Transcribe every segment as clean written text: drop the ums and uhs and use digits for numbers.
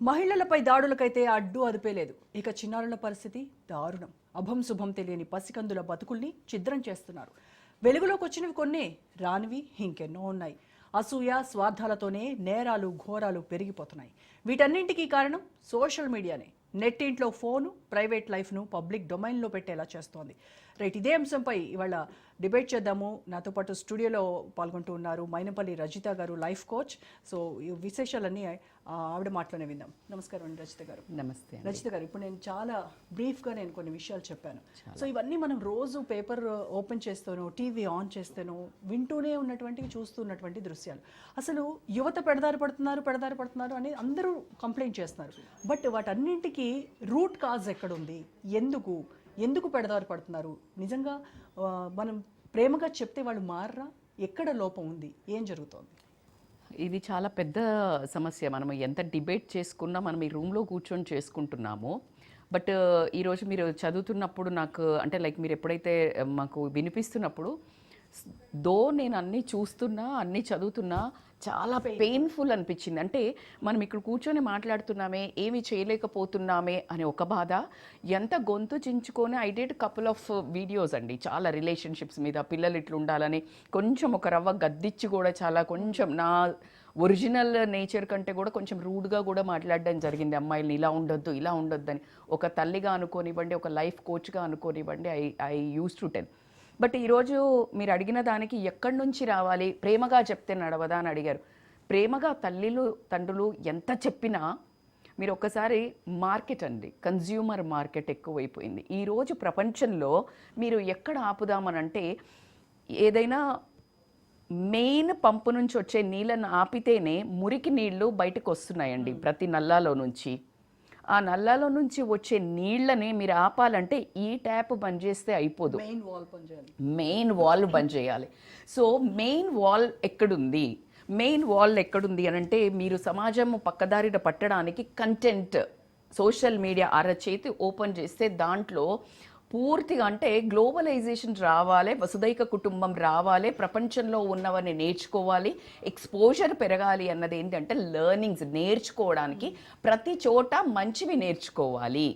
మహిళలపై దాడులకైతే అడ్డు అదుపే లేదు. ఇక చిన్నారుల పరిస్థితి దారుణం. అభం శుభం తెలియని పసికందుల బతుకుల్ని ఛిద్రం చేస్తున్నారు. వెలుగులోకి వచ్చినవి కొన్ని, రానివి ఇంకెన్నో ఉన్నాయి. అసూయ స్వార్థాలతోనే నేరాలు ఘోరాలు పెరిగిపోతున్నాయి. వీటన్నింటికీ కారణం సోషల్ మీడియానే. నెట్టింట్లో ఫోను ప్రైవేట్ లైఫ్ను పబ్లిక్ డొమైన్లో పెట్టేలా చేస్తోంది. రైట్, ఇదే అంశంపై ఇవాళ డిబేట్ చేద్దాము. నాతో పాటు స్టూడియోలో పాల్గొంటూ ఉన్నారు మైనంపల్లి రజిత గారు, లైఫ్ కోచ్. సో ఈ విశేషాలన్నీ ఆవిడ మాటలోనే విందాం. నమస్కారం అండి రజిత గారు. నమస్తే రజిత గారు, ఇప్పుడు నేను చాలా బ్రీఫ్గా కొన్ని విషయాలు చెప్పాను. సో ఇవన్నీ మనం రోజు పేపర్ ఓపెన్ చేస్తాను, టీవీ ఆన్ చేస్తాను, వింటూనే ఉన్నటువంటి చూస్తున్నటువంటి దృశ్యాలు. అసలు యువత పెడదారి పడుతున్నారు అని అందరూ కంప్లైంట్ చేస్తున్నారు. బట్ వాటన్నింటికి రూట్ కాజ్ ఎక్కడుంది? ఎందుకు పెడదారి పడుతున్నారు? నిజంగా మనం ప్రేమగా చెప్తే వాళ్ళు మారరా? ఎక్కడ లోపం ఉంది? ఏం జరుగుతోంది? ఇది చాలా పెద్ద సమస్య. మనం ఎంత డిబేట్ చేసుకున్నా మనం ఈ రూమ్లో కూర్చొని చేసుకుంటున్నాము. బట్ ఈరోజు మీరు చదువుతున్నప్పుడు నాకు అంటే లైక్ మీరు ఎప్పుడైతే మాకు వినిపిస్తున్నప్పుడు నేను అన్నీ చూస్తున్నా, అన్నీ చదువుతున్నా, చాలా పెయిన్ఫుల్ అనిపించింది. అంటే మనం ఇక్కడ కూర్చొని మాట్లాడుతున్నామే, ఏమి చేయలేకపోతున్నామే అనే ఒక బాధ. ఎంత గొంతు చించుకొని I did couple of videos అండి, చాలా రిలేషన్షిప్స్ మీద, పిల్లలు ఇట్లా ఉండాలని కొంచెం ఒక రవ్వ గద్దిచ్చి కూడా చాలా కొంచెం నా ఒరిజినల్ నేచర్ కంటే కూడా కొంచెం రూడ్గా కూడా మాట్లాడడం జరిగింది. అమ్మాయిల్ని ఇలా ఉండొద్దు అని ఒక తల్లిగా అనుకోనివ్వండి, ఒక లైఫ్ కోచ్గా అనుకోనివ్వండి, I use to tell. But ఈరోజు మీరు అడిగిన దానికి ఎక్కడి నుంచి రావాలి, ప్రేమగా చెప్తే నడవదా అని అడిగారు. ప్రేమగా తండ్రులు ఎంత చెప్పినా మీరు ఒక్కసారి మార్కెట్ అండి, కన్జ్యూమర్ మార్కెట్ ఎక్కువైపోయింది ఈరోజు ప్రపంచంలో. మీరు ఎక్కడ ఆపుదామనంటే ఏదైనా మెయిన్ పంపు నుంచి వచ్చే నీళ్ళను ఆపితేనే మురికి నీళ్లు బయటకు వస్తున్నాయండి ప్రతి నల్లాలో నుంచి. ఆ నల్లాలో నుంచి వచ్చే నీళ్ళని మీరు ఆపాలంటే ఈ ట్యాప్ బంద్ చేస్తే అయిపోదు, మెయిన్ వాల్ బంద్ చేయాలి. సో మెయిన్ వాల్ ఎక్కడుంది అని అంటే మీరు సమాజం పక్కదారిన పట్టడానికి కంటెంట్ సోషల్ మీడియా అరచేతి ఓపెన్ చేస్తే దాంట్లో పూర్తిగా అంటే గ్లోబలైజేషన్ రావాలి, వసుదైక కుటుంబం రావాలి, ప్రపంచంలో ఉన్నవన్నీ నేర్చుకోవాలి, ఎక్స్పోజర్ పెరగాలి అన్నది ఏంటంటే లెర్నింగ్స్ నేర్చుకోవడానికి ప్రతి చోట మంచివి నేర్చుకోవాలి.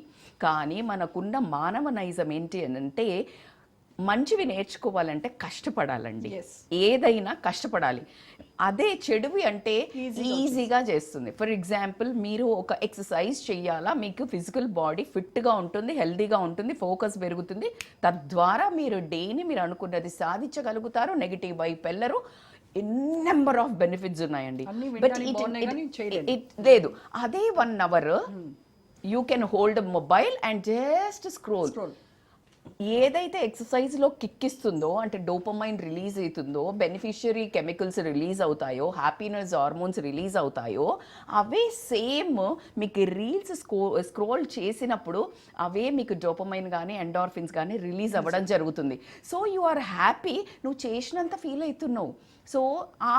కానీ మనకున్న మానవ నైజం ఏంటి అని అంటే మంచివి నేర్చుకోవాలంటే కష్టపడాలండి, ఏదైనా కష్టపడాలి. అదే చెడువి అంటే ఈజీగా చేస్తుంది. ఫర్ ఎగ్జాంపుల్ మీరు ఒక ఎక్సర్సైజ్ చెయ్యాలా, మీకు ఫిజికల్ బాడీ ఫిట్గా ఉంటుంది, హెల్తీగా ఉంటుంది, ఫోకస్ పెరుగుతుంది, తద్వారా మీరు డేని మీరు అనుకున్నది సాధించగలుగుతారు, నెగిటివ్ వైపు వెళ్ళరు. నెంబర్ ఆఫ్ బెనిఫిట్స్ ఉన్నాయండి. బట్ లేదు, అదే 1 hour you can hold mobile and just scroll. ఏదైతే ఎక్సర్సైజ్లో కిక్ ఇస్తుందో అంటే డోపమైన్ రిలీజ్ అవుతుందో, బెనిఫిషియరీ కెమికల్స్ రిలీజ్ అవుతాయో, హ్యాపీనెస్ హార్మోన్స్ రిలీజ్ అవుతాయో, అవే సేమ్ మీకు రీల్స్ స్క్రోల్ చేసినప్పుడు అవే మీకు డోపమైన్ కానీ ఎండార్ఫిన్స్ కానీ రిలీజ్ అవ్వడం జరుగుతుంది. సో యు ఆర్ హ్యాపీ, నువ్వు చేసినంత ఫీల్ అవుతున్నావు. సో ఆ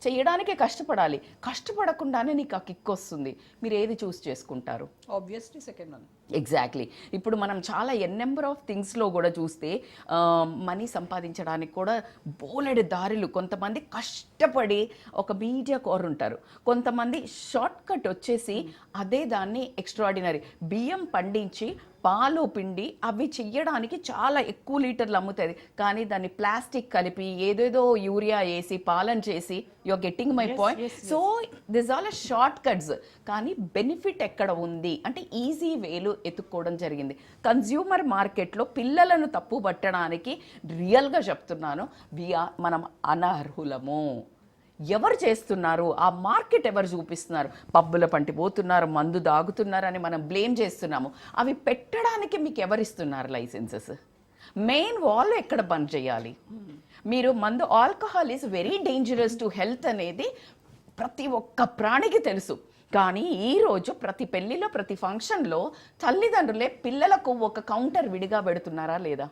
చేయడానికే కష్టపడాలి, కష్టపడకుండానే నీకు ఆ కిక్ వస్తుంది. మీరు ఏది చూస్ చేసుకుంటారు? Obviously second one. ఎగ్జాక్ట్లీ. ఇప్పుడు మనం చాలా నెంబర్ ఆఫ్ థింగ్స్లో కూడా చూస్తే మనీ సంపాదించడానికి కూడా బోలెడు దారులు. కొంతమంది కష్టపడి ఒక మీడియా కోర్ ఉంటారు, కొంతమంది షార్ట్ కట్ వచ్చేసి అదే దాన్ని ఎక్స్ట్రాడినరీ బియ్యం పండించి పాలు పిండి అవి చెయ్యడానికి చాలా ఎక్కువ లీటర్లు అమ్ముతుంది. కానీ దాన్ని ప్లాస్టిక్ కలిపి ఏదేదో యూరియా వేసి పాలన చేసి you are getting my point. So this all shortcuts. కానీ బెనిఫిట్ ఎక్కడ ఉంది అంటే ఈజీ వేలు ఎత్తుక్కోవడం జరిగింది. కన్జ్యూమర్ మార్కెట్లో పిల్లలను తప్పు పట్టడానికి రియల్గా చెప్తున్నాను, మనం అనర్హులము. ఎవరు చేస్తున్నారు? ఆ మార్కెట్ ఎవరు చూపిస్తున్నారు? పబ్బుల పంటి పోతున్నారు, మందు దాగుతున్నారు అని మనం బ్లేమ్ చేస్తున్నాము. అవి పెట్టడానికి మీకు ఎవరిస్తున్నారు లైసెన్సెస్? మెయిన్ వాల్ ఎక్కడ బంద్ చేయాలి? మీరు మందు, alcohol is very dangerous to health అనేది ప్రతి ఒక్క ప్రాణికి తెలుసు. కానీ ఈరోజు ప్రతి పెళ్లిలో, ప్రతి ఫంక్షన్లో తల్లిదండ్రులే పిల్లలకు ఒక కౌంటర్ విడిగా పెడుతున్నారా లేదా?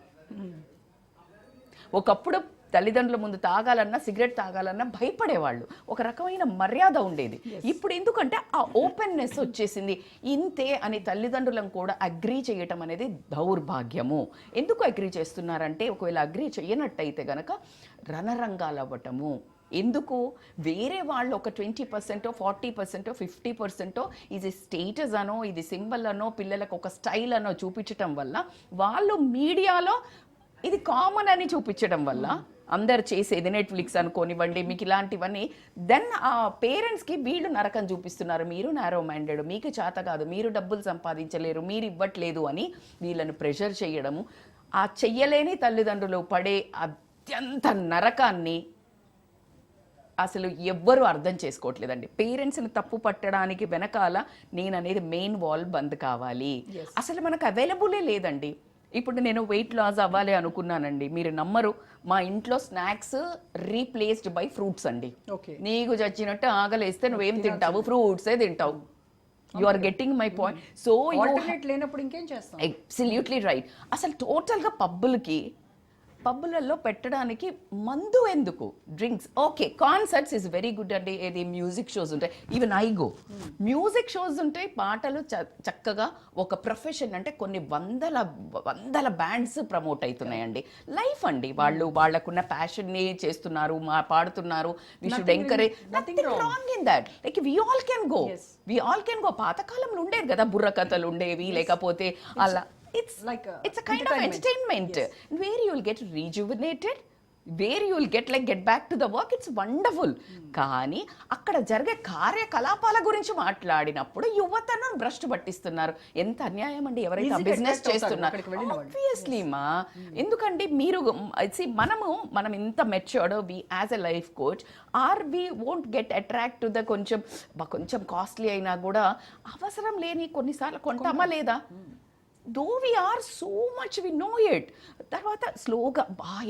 ఒకప్పుడు తల్లిదండ్రుల ముందు తాగాలన్నా, సిగరెట్ తాగాలన్నా భయపడేవాళ్ళు, ఒక రకమైన మర్యాద ఉండేది. ఇప్పుడు ఎందుకంటే ఆ ఓపెన్నెస్ వచ్చేసింది. ఇంతే అని తల్లిదండ్రులను కూడా అగ్రీ చేయటం అనేది దౌర్భాగ్యము. ఎందుకు అగ్రీ చేస్తున్నారంటే ఒకవేళ అగ్రీ చేయనట్టయితే గనక రణరంగాలు అవ్వటము, ఎందుకు వేరే వాళ్ళు ఒక 20%, 40%, 50% ఇది స్టేటస్ అనో ఇది సింబల్ అనో పిల్లలకు ఒక స్టైల్ అనో చూపించటం వల్ల వాళ్ళు మీడియాలో ఇది కామన్ అని చూపించడం వల్ల అందరు చేసేది నెట్ఫ్లిక్స్ అనుకోనివ్వండి మీకు ఇలాంటివన్నీ దెన్ ఆ పేరెంట్స్కి వీళ్ళు నరకం చూపిస్తున్నారు, మీరు నారో మైండెడ్, మీకు చేత కాదు, మీరు డబ్బులు సంపాదించలేరు, మీరు ఇవ్వట్లేదు అని వీళ్ళను ప్రెషర్ చేయడము. ఆ చెయ్యలేని తల్లిదండ్రులు పడే అత్యంత నరకాన్ని అసలు ఎవ్వరూ అర్థం చేసుకోవట్లేదండి. పేరెంట్స్ని తప్పు పట్టడానికి వెనకాల నేను అనేది మెయిన్ వాల్ బంద్ కావాలి. అసలు మనకు అవైలబులే లేదండి. ఇప్పుడు నేను వెయిట్ లాస్ అవ్వాలి అనుకున్నానండి, మీరు నమ్మరు, మా ఇంట్లో స్నాక్స్ రీప్లేస్డ్ బై ఫ్రూట్స్ అండి. నీకు చచ్చినట్టు ఆకలేస్తే నువ్వేం తింటావు, ఫ్రూట్సే తింటావు. You are getting my point. So లేనప్పుడు ఇంకేం చేస్తాం? Absolutely right. అసలు టోటల్గా పబ్బులలో పెట్టడానికి మందు ఎందుకు, drinks okay, concerts is very good అండి, ఏది మ్యూజిక్ షోస్ ఉంటాయి, even I go, music shows ఉంటాయి, పాటలు చక్కగా ఒక ప్రొఫెషన్ అంటే కొన్ని వందల బ్యాండ్స్ ప్రమోట్ అవుతున్నాయండి. లైఫ్ అండి, వాళ్ళకున్న ప్యాషన్ని చేస్తున్నారు, పాడుతున్నారు. We should encourage, nothing wrong in that. Like we all can go. పాతకాలంలో ఉండేది కదా బుర్రకథలు ఉండేవి, లేకపోతే అలా it's a kind of entertainment. Yes. Where you will get rejuvenated, where you will get back to the work, it's wonderful. కానీ అక్కడ జరిగే కార్యకలాపాల గురించి మాట్లాడినప్పుడు యువతను భ్రష్టు పట్టిస్తున్నారు. ఎంత అన్యాయం అండి. ఎవరైతే బిజినెస్ చేస్తున్నారు ఆబ్వియస్లీ మా ఎందుకండి మీరు మనం ఇంత matured we as a life coach are we won't get attract to the కొంచెం కాస్ట్లీ అయినా కూడా అవసరం లేని కొన్నిసార్లు కొంటామా లేదా? Though we are so much we know it. తర్వాత స్లోగా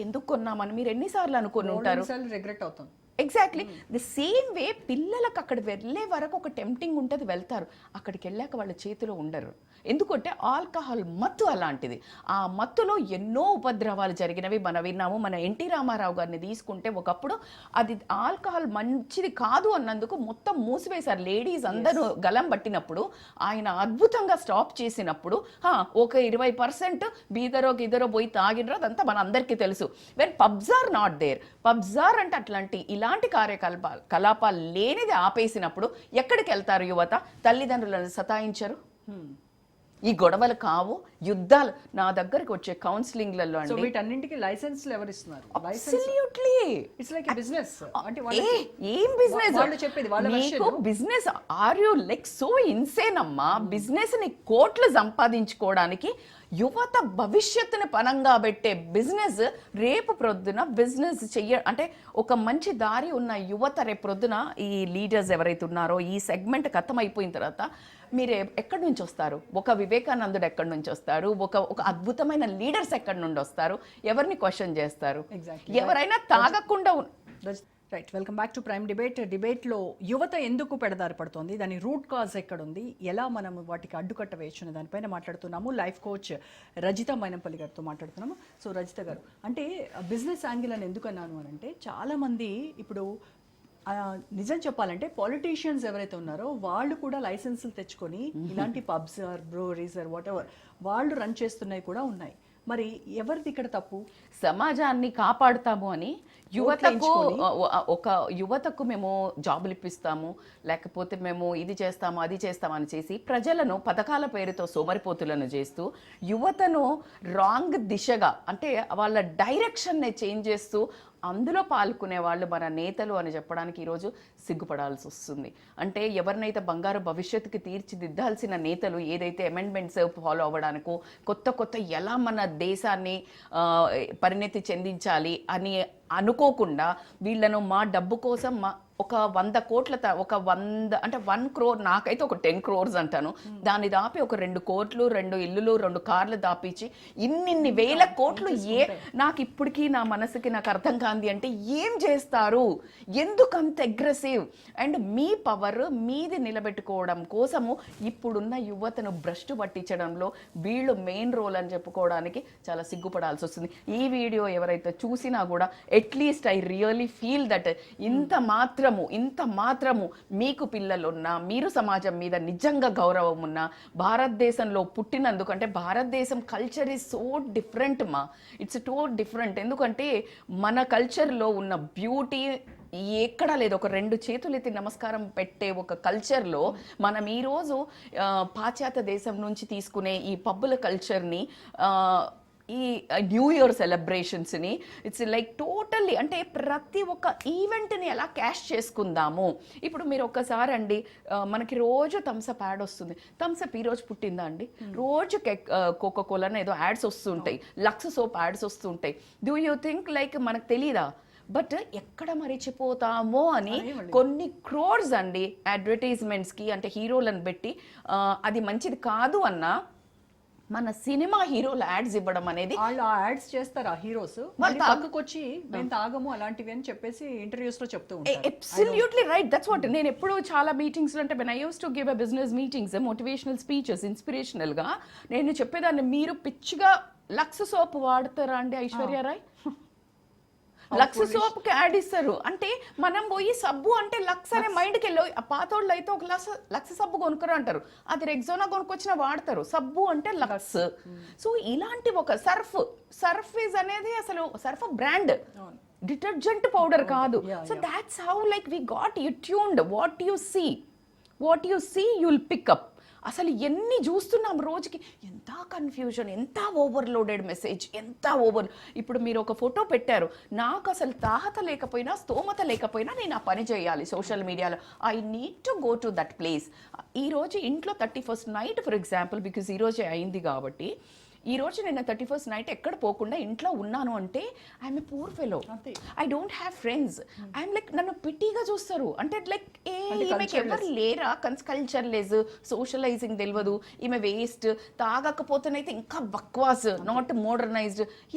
ఎందుకు కొన్నామని మీరు ఎన్నిసార్లు అనుకుని ఉంటారు, రిగ్రెట్ అవుతాం. ఎగ్జాక్ట్లీ ది సేమ్ వే పిల్లలకు అక్కడ వెళ్ళే వరకు ఒక టెంప్టింగ్ ఉంటుంది, వెళ్తారు, అక్కడికి వెళ్ళాక వాళ్ళ చేతిలో ఉండరు. ఎందుకంటే ఆల్కహాల్ మత్తు అలాంటిది. ఆ మత్తులో ఎన్నో ఉపద్రవాలు జరిగినవి మనం విన్నాము. మన ఎన్టీ రామారావు గారిని తీసుకుంటే ఒకప్పుడు అది ఆల్కహాల్ మంచిది కాదు అన్నందుకు మొత్తం మూసివేశారు. లేడీస్ అందరూ గలం పట్టినప్పుడు ఆయన అద్భుతంగా స్టాప్ చేసినప్పుడు ఒక 20% బీదరో గిదరో పోయి తాగినరో అదంతా మన అందరికీ తెలుసు. When pubs are not there, pubs are అంటే ఇలాంటి కార్యకలాపాలు లేనిది ఆపేసినప్పుడు ఎక్కడికి వెళ్తారు యువత? తల్లిదండ్రులను సతాయించరు, ఈ గొడవలు కావు, యుద్ధాలు. నా దగ్గరికి వచ్చే కౌన్సిలింగ్లలో అండి వీటన్నింటికి లైసెన్స్లు ఎవరు ఇస్తున్నారు? Absolutely it's like business. అంటే ఏం బిజినెస్ వాళ్ళు చెప్పేది వాళ్ళ నీకు business? Are you like so insane అమ్మా? బిజినెస్ ని కోట్లు సంపాదించుకోవడానికి యువత భవిష్యత్తుని పనంగా పెట్టే బిజినెస్ రేపు ప్రొద్దున బిజినెస్ అంటే ఒక మంచి దారి ఉన్న యువత రేపు ప్రొద్దున ఈ లీడర్స్ ఎవరైతే ఉన్నారో ఈ సెగ్మెంట్ ఖతం అయిపోయిన తర్వాత మీరు ఎక్కడి నుంచి వస్తారు? ఒక వివేకానందుడు ఎక్కడి నుంచి వస్తారు? ఒక అద్భుతమైన లీడర్స్ ఎక్కడి నుండి వస్తారు? ఎవరిని క్వశ్చన్ చేస్తారు? ఎవరైనా తాగకుండా right. Welcome back to prime debate. డిబేట్లో యువత ఎందుకు పెడదారి పడుతోంది, దాని రూట్ కాజ్ ఎక్కడుంది, ఎలా మనం వాటికి అడ్డుకట్ట వేయచ్చు అనే దానిపైన మాట్లాడుతున్నాము. లైఫ్ కోచ్ రజిత మైనంపల్లి గారితో మాట్లాడుతున్నాము. సో రజిత గారు, అంటే బిజినెస్ యాంగిల్ అని ఎందుకు అన్నాను అని అంటే చాలామంది ఇప్పుడు నిజం చెప్పాలంటే పొలిటీషియన్స్ ఎవరైతే ఉన్నారో వాళ్ళు కూడా లైసెన్సులు తెచ్చుకొని ఇలాంటి pubs or breweries or whatever వాళ్ళు రన్ చేస్తున్నాయి కూడా ఉన్నాయి. మరి ఎవరిది ఇక్కడ తప్పు? సమాజాన్ని కాపాడుతాము అని యువతకు మేము జాబులు ఇప్పిస్తాము, లేకపోతే మేము ఇది చేస్తాము అది చేస్తామని చేసి ప్రజలను పథకాల పేరుతో సోమరిపోతులను చేస్తూ యువతను రాంగ్ దిశగా అంటే వాళ్ళ డైరెక్షన్ని చేంజ్ చేస్తూ అందులో పాల్గొనే వాళ్ళు మన నేతలు అని చెప్పడానికి ఈరోజు సిగ్గుపడాల్సి వస్తుంది. అంటే ఎవరినైతే బంగారు భవిష్యత్తుకి తీర్చిదిద్దాల్సిన నేతలు ఏదైతే అమెండ్మెంట్స్ ఫాలో అవ్వడానికో కొత్త ఎలా మన దేశాన్ని పరిణతి చెందించాలి అని అనుకోకుండా వీళ్ళను మా డబ్బు కోసం ఒక 100 కోట్ల ఒక 100 అంటే 1 crore, నాకైతే ఒక 10 crores అంటాను, దాన్ని దాపి ఒక 2 కోట్లు 2 ఇల్లులు 2 కార్లు దాపించి ఇన్ని వేల కోట్లు నాకు ఇప్పటికీ నా మనసుకి నాకు అర్థం కాంది. అంటే ఏం చేస్తారు? ఎందుకు అంత అగ్రెసివ్? అండ్ మీ పవర్ మీది నిలబెట్టుకోవడం కోసము ఇప్పుడున్న యువతను భ్రష్టు పట్టించడంలో వీళ్ళు మెయిన్ రోల్ అని చెప్పుకోవడానికి చాలా సిగ్గుపడాల్సి వస్తుంది. ఈ వీడియో ఎవరైతే చూసినా కూడా at least I really feel that ఇంత మాత్రము మీకు పిల్లలున్నా, మీరు సమాజం మీద నిజంగా గౌరవం ఉన్నా, భారతదేశంలో పుట్టినందుకు, అంటే భారతదేశం కల్చర్ ఈజ్ సో డిఫరెంట్ మా, ఇట్స్ టో డిఫరెంట్. ఎందుకంటే మన కల్చర్లో ఉన్న బ్యూటీ ఎక్కడా లేదు. ఒక 2 చేతులు ఎత్తి నమస్కారం పెట్టే ఒక కల్చర్లో మనం ఈరోజు పాశ్చాత్య దేశం నుంచి తీసుకునే ఈ పబ్బుల కల్చర్ని, ఈ న్యూ ఇయర్ సెలబ్రేషన్స్ని, ఇట్స్ లైక్ టోటల్లీ, అంటే ప్రతి ఒక్క ఈవెంట్ని ఎలా క్యాష్ చేసుకుందాము. ఇప్పుడు మీరు ఒక్కసారి అండి, మనకి రోజు థమ్స్అప్ యాడ్ వస్తుంది. థమ్స్అప్ ఈ రోజు పుట్టిందా అండి? రోజు కోకో కోలాని ఏదో యాడ్స్ వస్తుంటాయి, లక్స్ సోప్ యాడ్స్ వస్తుంటాయి. డూ యూ థింక్ లైక్ మనకు తెలీదా? బట్ ఎక్కడ మరిచిపోతామో అని కొన్ని క్రోర్స్ అండి అడ్వర్టైజ్మెంట్స్కి, అంటే హీరోలను పెట్టి అది మంచిది కాదు అన్న మన సినిమా హీరోలు యాడ్స్ ఇవ్వడం అనేది. వాళ్ళు ఆ యాడ్స్ చేస్తారు ఆ హీరోస్, వాళ్ళు పక్కకొచ్చి మేము తాగము అలాంటివి అని చెప్పేసి ఇంటర్వ్యూస్ లో చెప్తూ ఉంటారు. Absolutely right, that's what. నేను ఎప్పుడు చాలా మీటింగ్స్ అంటే when I used to give a business meetings, motivational speeches, inspirational గా నేను చెప్పేదాన్ని, మీరు పిచ్చిగా లక్స్ సోప్ వాడతారా అండి ఐశ్వర్య రాయ్? లక్స్ సోప్ కి యాడ్ ఇస్తారు. అంటే మనం పోయి సబ్బు అంటే లక్స్ అనే మైండ్కి వెళ్ళి, ఆ పాతోళ్ళు అయితే ఒక లక్స్ సబ్బు కొనుక్కరు అంటారు, అది రెగ్జోనా కొనుక్కొచ్చినా వాడతారు. సబ్బు అంటే లక్స్. సో ఇలాంటి ఒక సర్ఫ్ ఈజ్ అనేది అసలు సర్ఫ్ బ్రాండ్, డిటర్జెంట్ పౌడర్ కాదు. So that's how like we got you tuned. What you see you will pick up. అసలు ఎన్ని చూస్తున్నాం రోజుకి, ఎంత కన్ఫ్యూజన్, ఎంత ఓవర్లోడెడ్ మెసేజ్, ఎంత ఓవర్. ఇప్పుడు మీరు ఒక ఫోటో పెట్టారు, నాకు అసలు తాహత లేకపోయినా, స్తోమత లేకపోయినా నేను ఆ పని చేయాలి సోషల్ మీడియాలో. I need to go to that place. ఈరోజు ఇంట్లో 31st night for example, because ఈరోజే అయింది కాబట్టి, ఈ రోజు నేను 31st నైట్ ఎక్కడ పోకుండా ఇంట్లో ఉన్నాను అంటే I'm a poor fellow, I don't have friends, I'm like, నన్ను పిటీగా చూస్తారు. అంటే లైక్ ఈమెకి ఎవరు లేరా, కల్చర్ లేదు, సోషలైజింగ్ తెలియదు, ఈమె వేస్ట్, తాగకపోతేనైతే ఇంకా బక్వాస్, నాట్ మోడర్నైజ్డ్.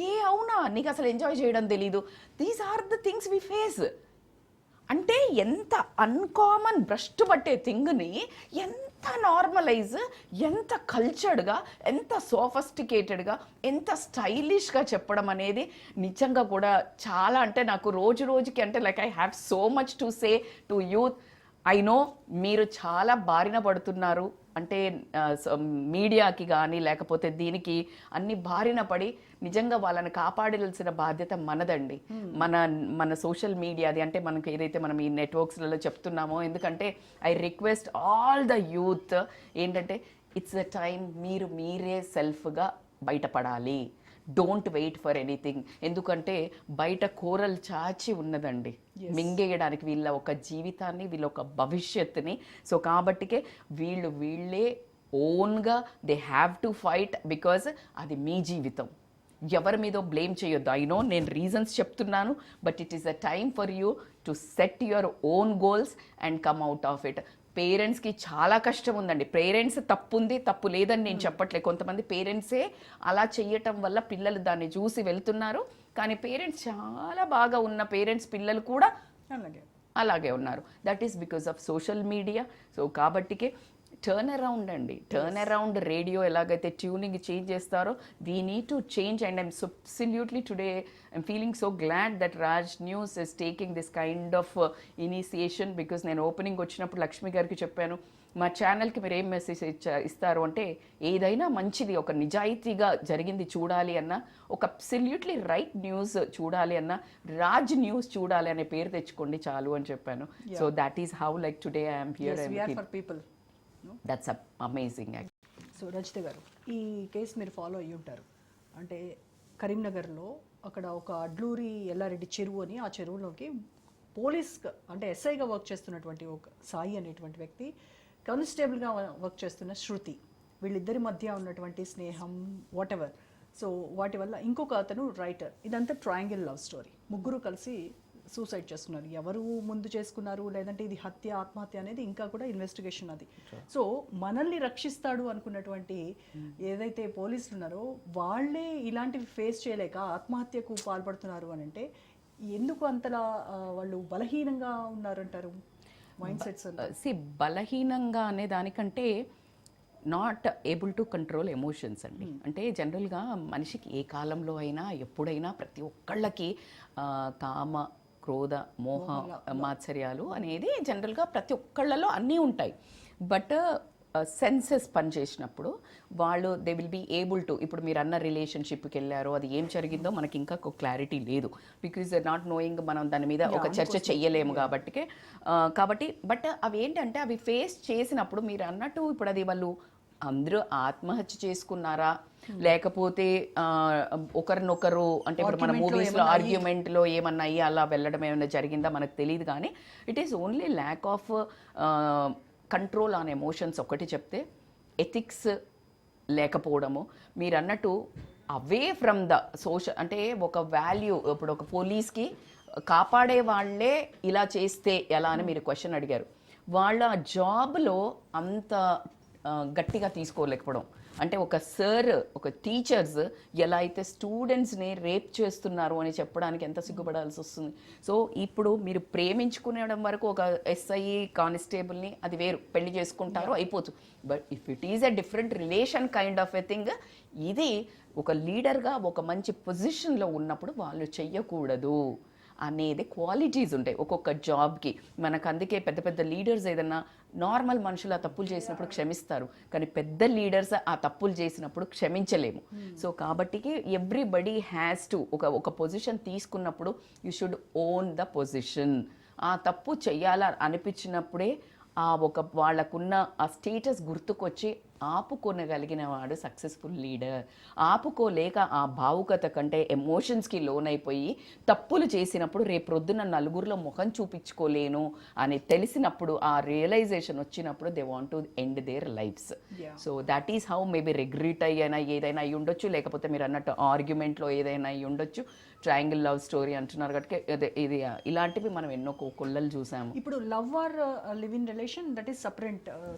అవునా, నీకు అసలు ఎంజాయ్ చేయడం తెలీదు. These are the things we face. అంటే ఎంత అన్కామన్ భ్రష్టు పట్టే థింగ్ని ఎంత నార్మలైజ్, ఎంత కల్చర్డ్గా, ఎంత సోఫిస్టికేటెడ్గా, ఎంత స్టైలిష్గా చెప్పడం అనేది నిజంగా కూడా చాలా, అంటే నాకు రోజు రోజుకి, అంటే like I have so much to say to youth. I know మీరు చాలా బారిన పడుతున్నారు, అంటే మీడియాకి కానీ లేకపోతే దీనికి అన్ని బారిన పడి నిజంగా వాళ్ళని కాపాడాల్సిన బాధ్యత మనదండి. మన సోషల్ మీడియాది, అంటే మనకి ఏదైతే మనం ఈ నెట్వర్క్స్లలో చెప్తున్నామో. ఎందుకంటే I request all the youth ఏంటంటే, ఇట్స్ అ టైం మీరే సెల్ఫ్గా బయటపడాలి. Don't wait for anything. ఎందుకంటే బయట కూరలు చాచి ఉన్నదండి మింగేయడానికి వీళ్ళ ఒక జీవితాన్ని, వీళ్ళ ఒక భవిష్యత్తుని. సో కాబట్టికే వీళ్ళే ఓన్గా they have to fight, because అది మీ జీవితం, ఎవరి మీదో బ్లేమ్ చేయొద్దు. ఐ నో నేను రీజన్స్ చెప్తున్నాను, but it is a time for you to set your own goals and come out of it. పేరెంట్స్కి చాలా కష్టం ఉందండి. పేరెంట్స్ తప్పు లేదని నేను చెప్పట్లేదు. కొంతమంది పేరెంట్సే అలా చెయ్యటం వల్ల పిల్లలు దాన్ని చూసి వెళ్తున్నారు. కానీ పేరెంట్స్ చాలా బాగా ఉన్న పేరెంట్స్ పిల్లలు కూడా అలాగే ఉన్నారు. That is because of social media. So కాబట్టికే టర్న్ అరౌండ్ అండి, టర్న్ అరౌండ్. రేడియో ఎలాగైతే ట్యూనింగ్ చేంజ్ చేస్తారో, we need to change. And I'm absolutely today I'm feeling so glad that Raj news is taking this kind of initiation. Because నేను opening వచ్చినప్పుడు లక్ష్మి గారికి చెప్పాను, మా ఛానల్కి మీరు ఏం మెసేజ్ ఇస్తారు అంటే, ఏదైనా మంచిది, ఒక నిజాయితీగా జరిగింది చూడాలి అన్న, ఒక అబ్సల్యూట్లీ రైట్ న్యూస్ చూడాలి అన్న, రాజ్ న్యూస్ చూడాలి అనే పేరు తెచ్చుకోండి చాలు అని చెప్పాను. So that is how like today I'm here. That's amazing. So Rajitha గారు, ఈ కేసు మీరు ఫాలో అయ్యి ఉంటారు. అంటే కరీంనగర్లో అక్కడ ఒక అడ్లూరి ఎల్లారెడ్డి చెరువు అని, ఆ చెరువులోకి పోలీస్, అంటే ఎస్ఐగా వర్క్ చేస్తున్నటువంటి ఒక సాయి అనేటువంటి వ్యక్తి, కానిస్టేబుల్గా వర్క్ చేస్తున్న శృతి, వీళ్ళిద్దరి మధ్య ఉన్నటువంటి స్నేహం వాట్ ఎవర్. సో వాటి వల్ల ఇంకొక అతను రైటర్, ఇదంతా ట్రయాంగిల్ లవ్ స్టోరీ. ముగ్గురు కలిసి సూసైడ్ చేసుకున్నారు. ఎవరు ముందు చేసుకున్నారు, లేదంటే ఇది హత్య ఆత్మహత్య అనేది ఇంకా కూడా ఇన్వెస్టిగేషన్ అది. సో మనల్ని రక్షిస్తాడు అనుకున్నటువంటి ఏదైతే పోలీసులు ఉన్నారో వాళ్ళే ఇలాంటివి ఫేస్ చేయలేక ఆత్మహత్యకు పాల్పడుతున్నారు అని అంటే, ఎందుకు అంతలా వాళ్ళు బలహీనంగా ఉన్నారంటారు? మైండ్ సెట్స్ బలహీనంగా అనే దానికంటే not able to control emotions అండి. అంటే జనరల్గా మనిషికి ఏ కాలంలో అయినా ఎప్పుడైనా ప్రతి ఒక్కళ్ళకి కామ, క్రోధ, మోహ, మాత్సర్యాలు అనేది జనరల్గా ప్రతి ఒక్కళ్ళలో అన్నీ ఉంటాయి. బట్ సెన్సెస్ పనిచేసినప్పుడు వాళ్ళు they will be able to, ఇప్పుడు మీరు అన్న రిలేషన్షిప్కి వెళ్ళారో అది ఏం జరిగిందో మనకి ఇంకా ఒక క్లారిటీ లేదు, బికాజ్ నాట్ నోయింగ్, మనం దాని మీద ఒక చర్చ చెయ్యలేము కాబట్టి బట్ అవి ఏంటంటే అవి ఫేస్ చేసినప్పుడు మీరు అన్నట్టు ఇప్పుడు అది వాళ్ళు అందరూ ఆత్మహత్య చేసుకున్నారా, లేకపోతే ఒకరినొకరు అంటే ఇప్పుడు మన మూవీస్లో ఆర్గ్యుమెంట్లో ఏమన్నా అయ్యి అలా వెళ్ళడం ఏమైనా జరిగిందా మనకు తెలియదు, కానీ it is only lack of control on emotions ఒకటి చెప్తే, ఎథిక్స్ లేకపోవడము, మీరు అన్నట్టు అవే ఫ్రమ్ ద సోషల్, అంటే ఒక వాల్యూ, ఇప్పుడు ఒక పోలీస్కి కాపాడే వాళ్ళే ఇలా చేస్తే ఎలా అని మీరు క్వశ్చన్ అడిగారు, వాళ్ళ జాబ్లో అంత గట్టిగా తీసుకోలేకపోవడం, అంటే ఒక సార్, ఒక టీచర్స్ ఎలా అయితే స్టూడెంట్స్ని రేప్ చేస్తున్నారు అని చెప్పడానికి ఎంత సిగ్గుపడాల్సి వస్తుంది. సో ఇప్పుడు మీరు ప్రేమించుకునేడం వరకు ఒక ఎస్ఐ కానిస్టేబుల్ని అది వేరు, పెళ్లి చేసుకుంటారు అయిపోతుంది. But if it is a different relation kind of a thing, ఇది ఒక లీడర్గా ఒక మంచి పొజిషన్లో ఉన్నప్పుడు వాళ్ళు చెయ్యకూడదు అనేది క్వాలిటీస్ ఉంటాయి ఒక్కొక్క జాబ్కి. మనకు అందుకే పెద్ద పెద్ద లీడర్స్ ఏదన్నా నార్మల్ మనుషులు ఆ తప్పులు చేసినప్పుడు క్షమిస్తారు, కానీ పెద్ద లీడర్స్ ఆ తప్పులు చేసినప్పుడు క్షమించలేము. సో కాబట్టి ఎవ్రీబడి హ్యాస్ టు ఒక పొజిషన్ తీసుకున్నప్పుడు you should own the position. ఆ తప్పు చెయ్యాలా అనిపించినప్పుడే వాళ్ళకున్న ఆ స్టేటస్ గుర్తుకొచ్చి ఆపుకొనగలిగిన వాడు సక్సెస్ఫుల్ లీడర్. ఆపుకోలేక ఆ భావుకత కంటే ఎమోషన్స్కి లోనైపోయి తప్పులు చేసినప్పుడు రేపొద్దున నలుగురిలో ముఖం చూపించుకోలేను అని తెలిసినప్పుడు, ఆ రియలైజేషన్ వచ్చినప్పుడు they want to end their lives. So that is how maybe regret అయ్యినా ఏదైనా అయ్యి ఉండొచ్చు, లేకపోతే మీరు అన్నట్టు ఆర్గ్యుమెంట్లో ఏదైనా అయ్యి ఉండొచ్చు, ట్రయాంగిల్ లవ్ స్టోరీ అంటున్నారు కాబట్టి ఇది ఇలాంటివి మనం ఎన్నో కొల్లలు చూసాము. ఇప్పుడు love or live in relation that is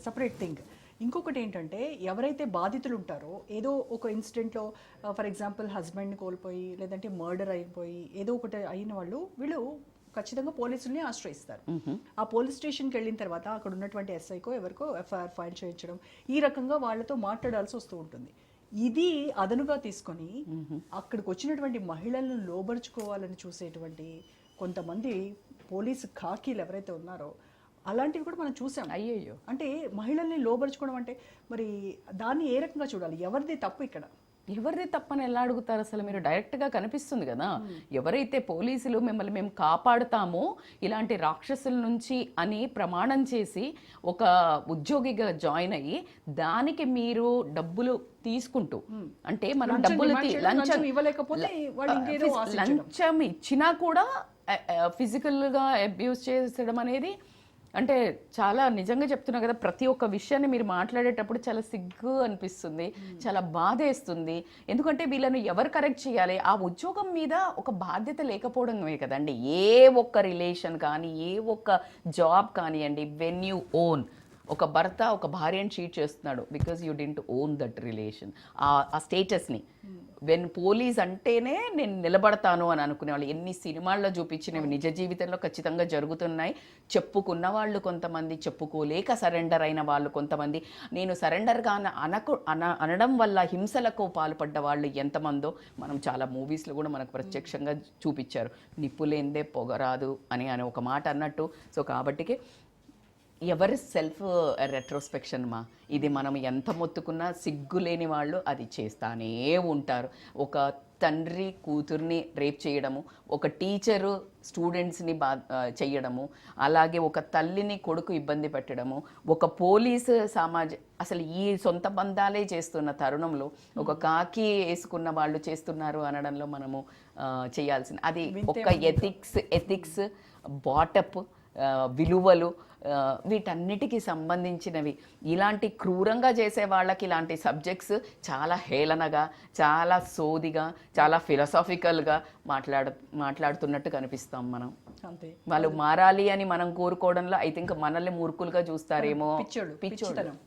separate thing. ఇంకొకటి ఏంటంటే, ఎవరైతే బాధితులు ఉంటారో, ఏదో ఒక ఇన్సిడెంట్లో ఫర్ ఎగ్జాంపుల్ హస్బెండ్ని కోల్పోయి లేదంటే మర్డర్ అయిపోయి ఏదో ఒకటి అయిన వాళ్ళు, వీళ్ళు ఖచ్చితంగా పోలీసుల్ని ఆశ్రయిస్తారు. ఆ పోలీస్ స్టేషన్కి వెళ్ళిన తర్వాత అక్కడ ఉన్నటువంటి ఎస్ఐకో ఎవరికో ఎఫ్ఐఆర్ ఫైల్ చేయించడం, ఈ రకంగా వాళ్ళతో మాట్లాడాల్సి వస్తూ ఉంటుంది. ఇది అదనుగా తీసుకొని అక్కడికి వచ్చినటువంటి మహిళలను లోబరుచుకోవాలని చూసేటువంటి కొంతమంది పోలీసు ఖాకీలు ఎవరైతే ఉన్నారో అలాంటివి కూడా మనం చూసాం. అయ్యయ్యో, అంటే మహిళల్ని లోబరుచుకోవడం అంటే మరి దాన్ని ఏ రకంగా చూడాలి? ఎవరిది తప్పు ఇక్కడ? ఎవరిది తప్పని ఎలా అడుగుతారు? అసలు మీరు డైరెక్ట్గా కనిపిస్తుంది కదా, ఎవరైతే పోలీసులు మిమ్మల్ని మేము కాపాడుతామో ఇలాంటి రాక్షసుల నుంచి అని ప్రమాణం చేసి ఒక ఉద్యోగిగా జాయిన్ అయ్యి దానికి మీరు డబ్బులు తీసుకుంటూ, అంటే మనం డబ్బులు లంచం ఇచ్చినా కూడా ఫిజికల్గా అబ్యూస్ చేసడం అనేది, అంటే చాలా నిజంగా చెప్తున్నా కదా, ప్రతి ఒక్క విషయాన్ని మీరు మాట్లాడేటప్పుడు చాలా సిగ్గు అనిపిస్తుంది, చాలా బాధేస్తుంది. ఎందుకంటే వీళ్ళను ఎవరు కరెక్ట్ చేయాలి? ఆ ఉద్యోగం మీద ఒక బాధ్యత లేకపోవడమే కదండి. ఏ ఒక్క రిలేషన్ కానీ, ఏ ఒక్క జాబ్ కానివ్వండి, వెన్ యూ ఓన్, ఒక భర్త ఒక భార్యను చీట్ చేస్తున్నాడు because you didn't own that relation, ఆ స్టేటస్ని. వెన్ పోలీస్ అంటేనే నేను నిలబడతాను అని అనుకునేవాళ్ళు. ఎన్ని సినిమాల్లో చూపించినవి నిజ జీవితంలో ఖచ్చితంగా జరుగుతున్నాయి. చెప్పుకున్న వాళ్ళు కొంతమంది, చెప్పుకోలేక సరెండర్ అయిన వాళ్ళు కొంతమంది, నేను సరెండర్గా అనడం వల్ల హింసలకు పాల్పడ్డ వాళ్ళు ఎంతమందో మనం చాలా మూవీస్లో కూడా మనకు ప్రత్యక్షంగా చూపించారు. నిప్పులేందే పొగరాదు అని ఒక మాట అన్నట్టు. సో కాబట్టికి ఎవరి సెల్ఫ్ రెట్రోస్పెక్షన్ మా, ఇది మనం ఎంత మొత్తుకున్నా సిగ్గులేని వాళ్ళు అది చేస్తానే ఉంటారు. ఒక తండ్రి కూతుర్ని రేప్ చేయడము, ఒక టీచరు స్టూడెంట్స్ని చేయడము, అలాగే ఒక తల్లిని కొడుకు ఇబ్బంది పెట్టడము, ఒక పోలీసు అసలు ఈ సొంత బంధాలే చేస్తున్న తరుణంలో ఒక కాకి వేసుకున్న వాళ్ళు చేస్తున్నారు అనడంలో మనము చేయాల్సింది అది ఒక ఎథిక్స్ బాటప్ విలువలు, వీటన్నిటికీ సంబంధించినవి. ఇలాంటి క్రూరంగా చేసే వాళ్ళకి ఇలాంటి సబ్జెక్ట్స్ చాలా హేళనగా, చాలా సోదిగా, చాలా ఫిలాసాఫికల్గా మాట్లాడుతున్నట్టు కనిపిస్తాం మనం. అంతే, వాళ్ళు మారాలి అని మనం కోరుకోవడంలో ఐ థింక్ మనల్ని మూర్ఖులుగా చూస్తారేమో,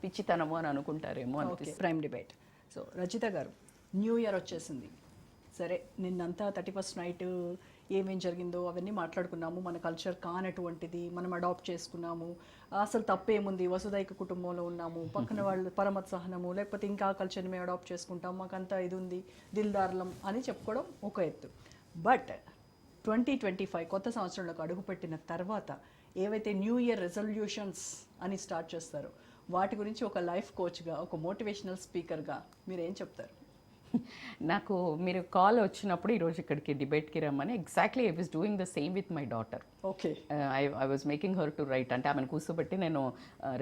పిచ్చితనము అని అనుకుంటారేమో అనిపిస్తుంది. Prime debate. సో రచిత గారు, న్యూ ఇయర్ వచ్చేసింది. సరే, నిన్నంతా 31st నైట్ ఏమేం జరిగిందో అవన్నీ మాట్లాడుకున్నాము. మన కల్చర్ కానటువంటిది మనం అడాప్ట్ చేసుకున్నాము. అసలు తప్పేముంది, వసుదైక కుటుంబంలో ఉన్నాము, పక్కన వాళ్ళు పరమత సహనము, లేకపోతే ఇంకా కల్చర్ని మేము అడాప్ట్ చేసుకుంటాం, మాకంతా ఇది ఉంది, దిల్దార్లం అని చెప్పుకోవడం ఒక ఎత్తు. బట్ 2025 కొత్త సంవత్సరంలోకి అడుగుపెట్టిన తర్వాత ఏవైతే న్యూ ఇయర్ రెజల్యూషన్స్ అని స్టార్ట్ చేస్తారో వాటి గురించి ఒక లైఫ్ కోచ్గా, ఒక మోటివేషనల్ స్పీకర్గా మీరు ఏం చెప్తారు? నాకు మీరు కాల్ వచ్చినప్పుడు ఈరోజు ఇక్కడికి డిబేట్కి రమ్మని exactly I was doing the same with my daughter. Okay. I was making her to write. అంటే ఆమెను కూర్చోబెట్టి నేను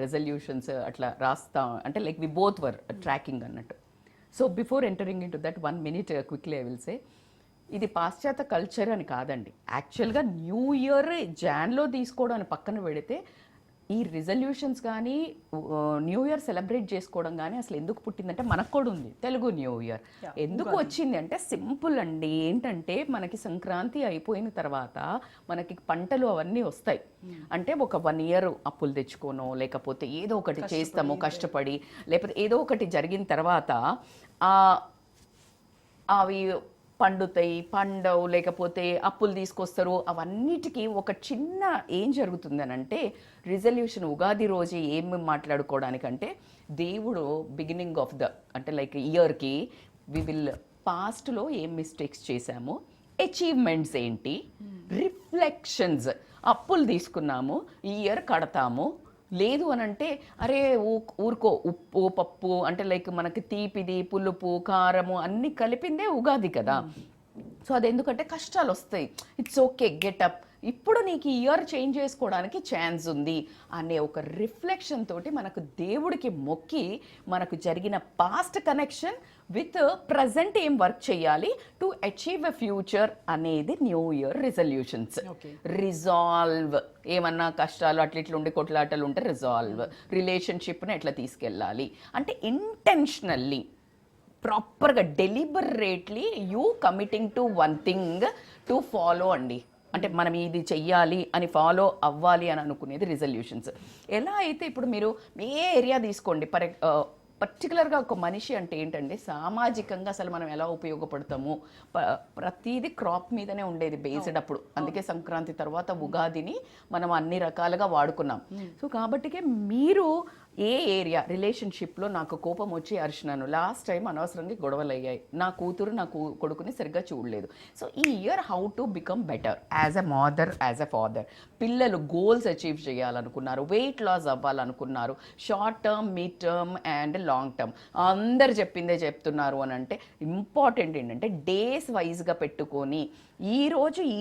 రెజల్యూషన్స్ అట్లా రాస్తా, అంటే like we both were tracking అన్నట్టు. So before entering in to that 1 minute quickly I will say, ఇది పాశ్చాత్య కల్చర్ అని కాదండి. యాక్చువల్గా న్యూ ఇయర్ జాన్లో తీసుకోవడం అని పక్కన పెడితే ఈ రిజల్యూషన్స్ కానీ న్యూ ఇయర్ సెలబ్రేట్ చేసుకోవడం కానీ అసలు ఎందుకు పుట్టిందంటే మనకు కూడా ఉంది తెలుగు న్యూ ఇయర్. ఎందుకు వచ్చింది అంటే సింపుల్ అండి. ఏంటంటే మనకి సంక్రాంతి అయిపోయిన తర్వాత మనకి పంటలు అవన్నీ వస్తాయి. అంటే ఒక 1 year అప్పులు తెచ్చుకోనో లేకపోతే ఏదో ఒకటి చేస్తాము కష్టపడి, లేకపోతే ఏదో ఒకటి జరిగిన తర్వాత అవి పండుతాయి, పండవు, లేకపోతే అప్పులు తీసుకొస్తారు. అవన్నిటికీ ఒక చిన్న ఏం జరుగుతుంది అని అంటే రిజల్యూషన్ ఉగాది రోజు ఏమి మాట్లాడుకోవడానికంటే దేవుడు బిగినింగ్ ఆఫ్ ద అంటే లైక్ ఇయర్కి వి విల్ పాస్ట్లో ఏం మిస్టేక్స్ చేశాము, అచీవ్మెంట్స్ ఏంటి, రిఫ్లెక్షన్స్, అప్పులు తీసుకున్నాము ఈ ఇయర్ కడతాము, లేదు అని అంటే అరే ఊరుకో ఉప్పు పప్పు అంటే లైక్ మనకి తీపిది పులుపు కారము అన్నీ కలిపిందే ఉగాది కదా. సో అది ఎందుకంటే కష్టాలు వస్తాయి, ఇట్స్ ఓకే గెటప్, ఇప్పుడు నీకు ఈ ఇయర్ చేంజ్ చేసుకోవడానికి ఛాన్స్ ఉంది అనే ఒక రిఫ్లెక్షన్ తోటి మనకు దేవుడికి మొక్కి మనకు జరిగిన పాస్ట్ కనెక్షన్ విత్ ప్రజెంట్ ఏం వర్క్ చేయాలి టు అచీవ్ ఎ ఫ్యూచర్ అనేది న్యూ ఇయర్ రిజల్యూషన్స్. రిజాల్వ్ ఏమన్నా కష్టాలు అట్లా ఇట్లా ఉండి కొట్లాటలు ఉంటే రిజాల్వ్, రిలేషన్షిప్ని ఎట్లా తీసుకెళ్ళాలి అంటే ఇంటెన్షనల్లీ ప్రాపర్గా deliberately you committing to one thing to follow అండి. అంటే మనం ఇది చెయ్యాలి అని ఫాలో అవ్వాలి అని అనుకునేది రిజల్యూషన్స్. ఎలా అయితే ఇప్పుడు మీరు ఏ ఏరియా తీసుకోండి, పర్టికులర్గా ఒక మనిషి అంటే ఏంటంటే సామాజికంగా అసలు మనం ఎలా ఉపయోగపడతాము, ప్రతిదీ క్రాప్ మీదనే ఉండేది బేస్డ్ అప్పుడు. అందుకే సంక్రాంతి తర్వాత ఉగాదిని మనం అన్ని రకాలుగా వాడుకున్నాం. సో కాబట్టికే మీరు ఏ ఏరియా రిలేషన్షిప్లో నాకు కోపం వచ్చి అరిచినాను, లాస్ట్ టైం అనవసరంగా గొడవలు అయ్యాయి, నా కూతురు నా కొడుకుని సరిగ్గా చూడలేదు. సో ఈ year how to become better as a mother, as a father. పిల్లలు గోల్స్ అచీవ్ చేయాలనుకున్నారు, వెయిట్ లాస్ అవ్వాలనుకున్నారు, short term, mid term and long term, అందరు చెప్పిందే చెప్తున్నారు అని అంటే ఇంపార్టెంట్ ఏంటంటే డేస్ వైజ్గా పెట్టుకొని ఈ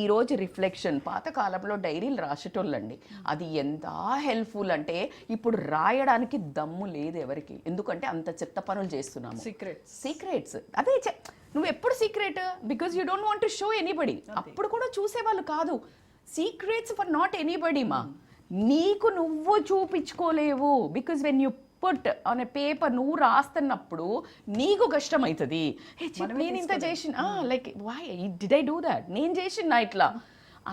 రోజు రిఫ్లెక్షన్. పాతకాలంలో డైరీలు రాసేటోళ్ళండి, అది ఎంత హెల్ప్ఫుల్ అంటే ఇప్పుడు రాయడానికి దమ్ము లేదు ఎవరికి, ఎందుకంటే అంత చెత్త పనులు చేస్తున్నాము. సీక్రెట్స్ అదే నువ్వు ఎప్పుడు secret because you don't want to show anybody. అప్పుడు కూడా చూసేవాళ్ళు కాదు. సీక్రెట్స్ ఫర్ నాట్ ఎనీబడి మా, నీకు నువ్వు చూపించుకోలేవు. Because when you put on a paper నువ్వు రాస్తున్నప్పుడు నీకు కష్టం అవుతుంది. నేను ఇంత చేసిన like why did I do that, నేను చేసిన ఇట్లా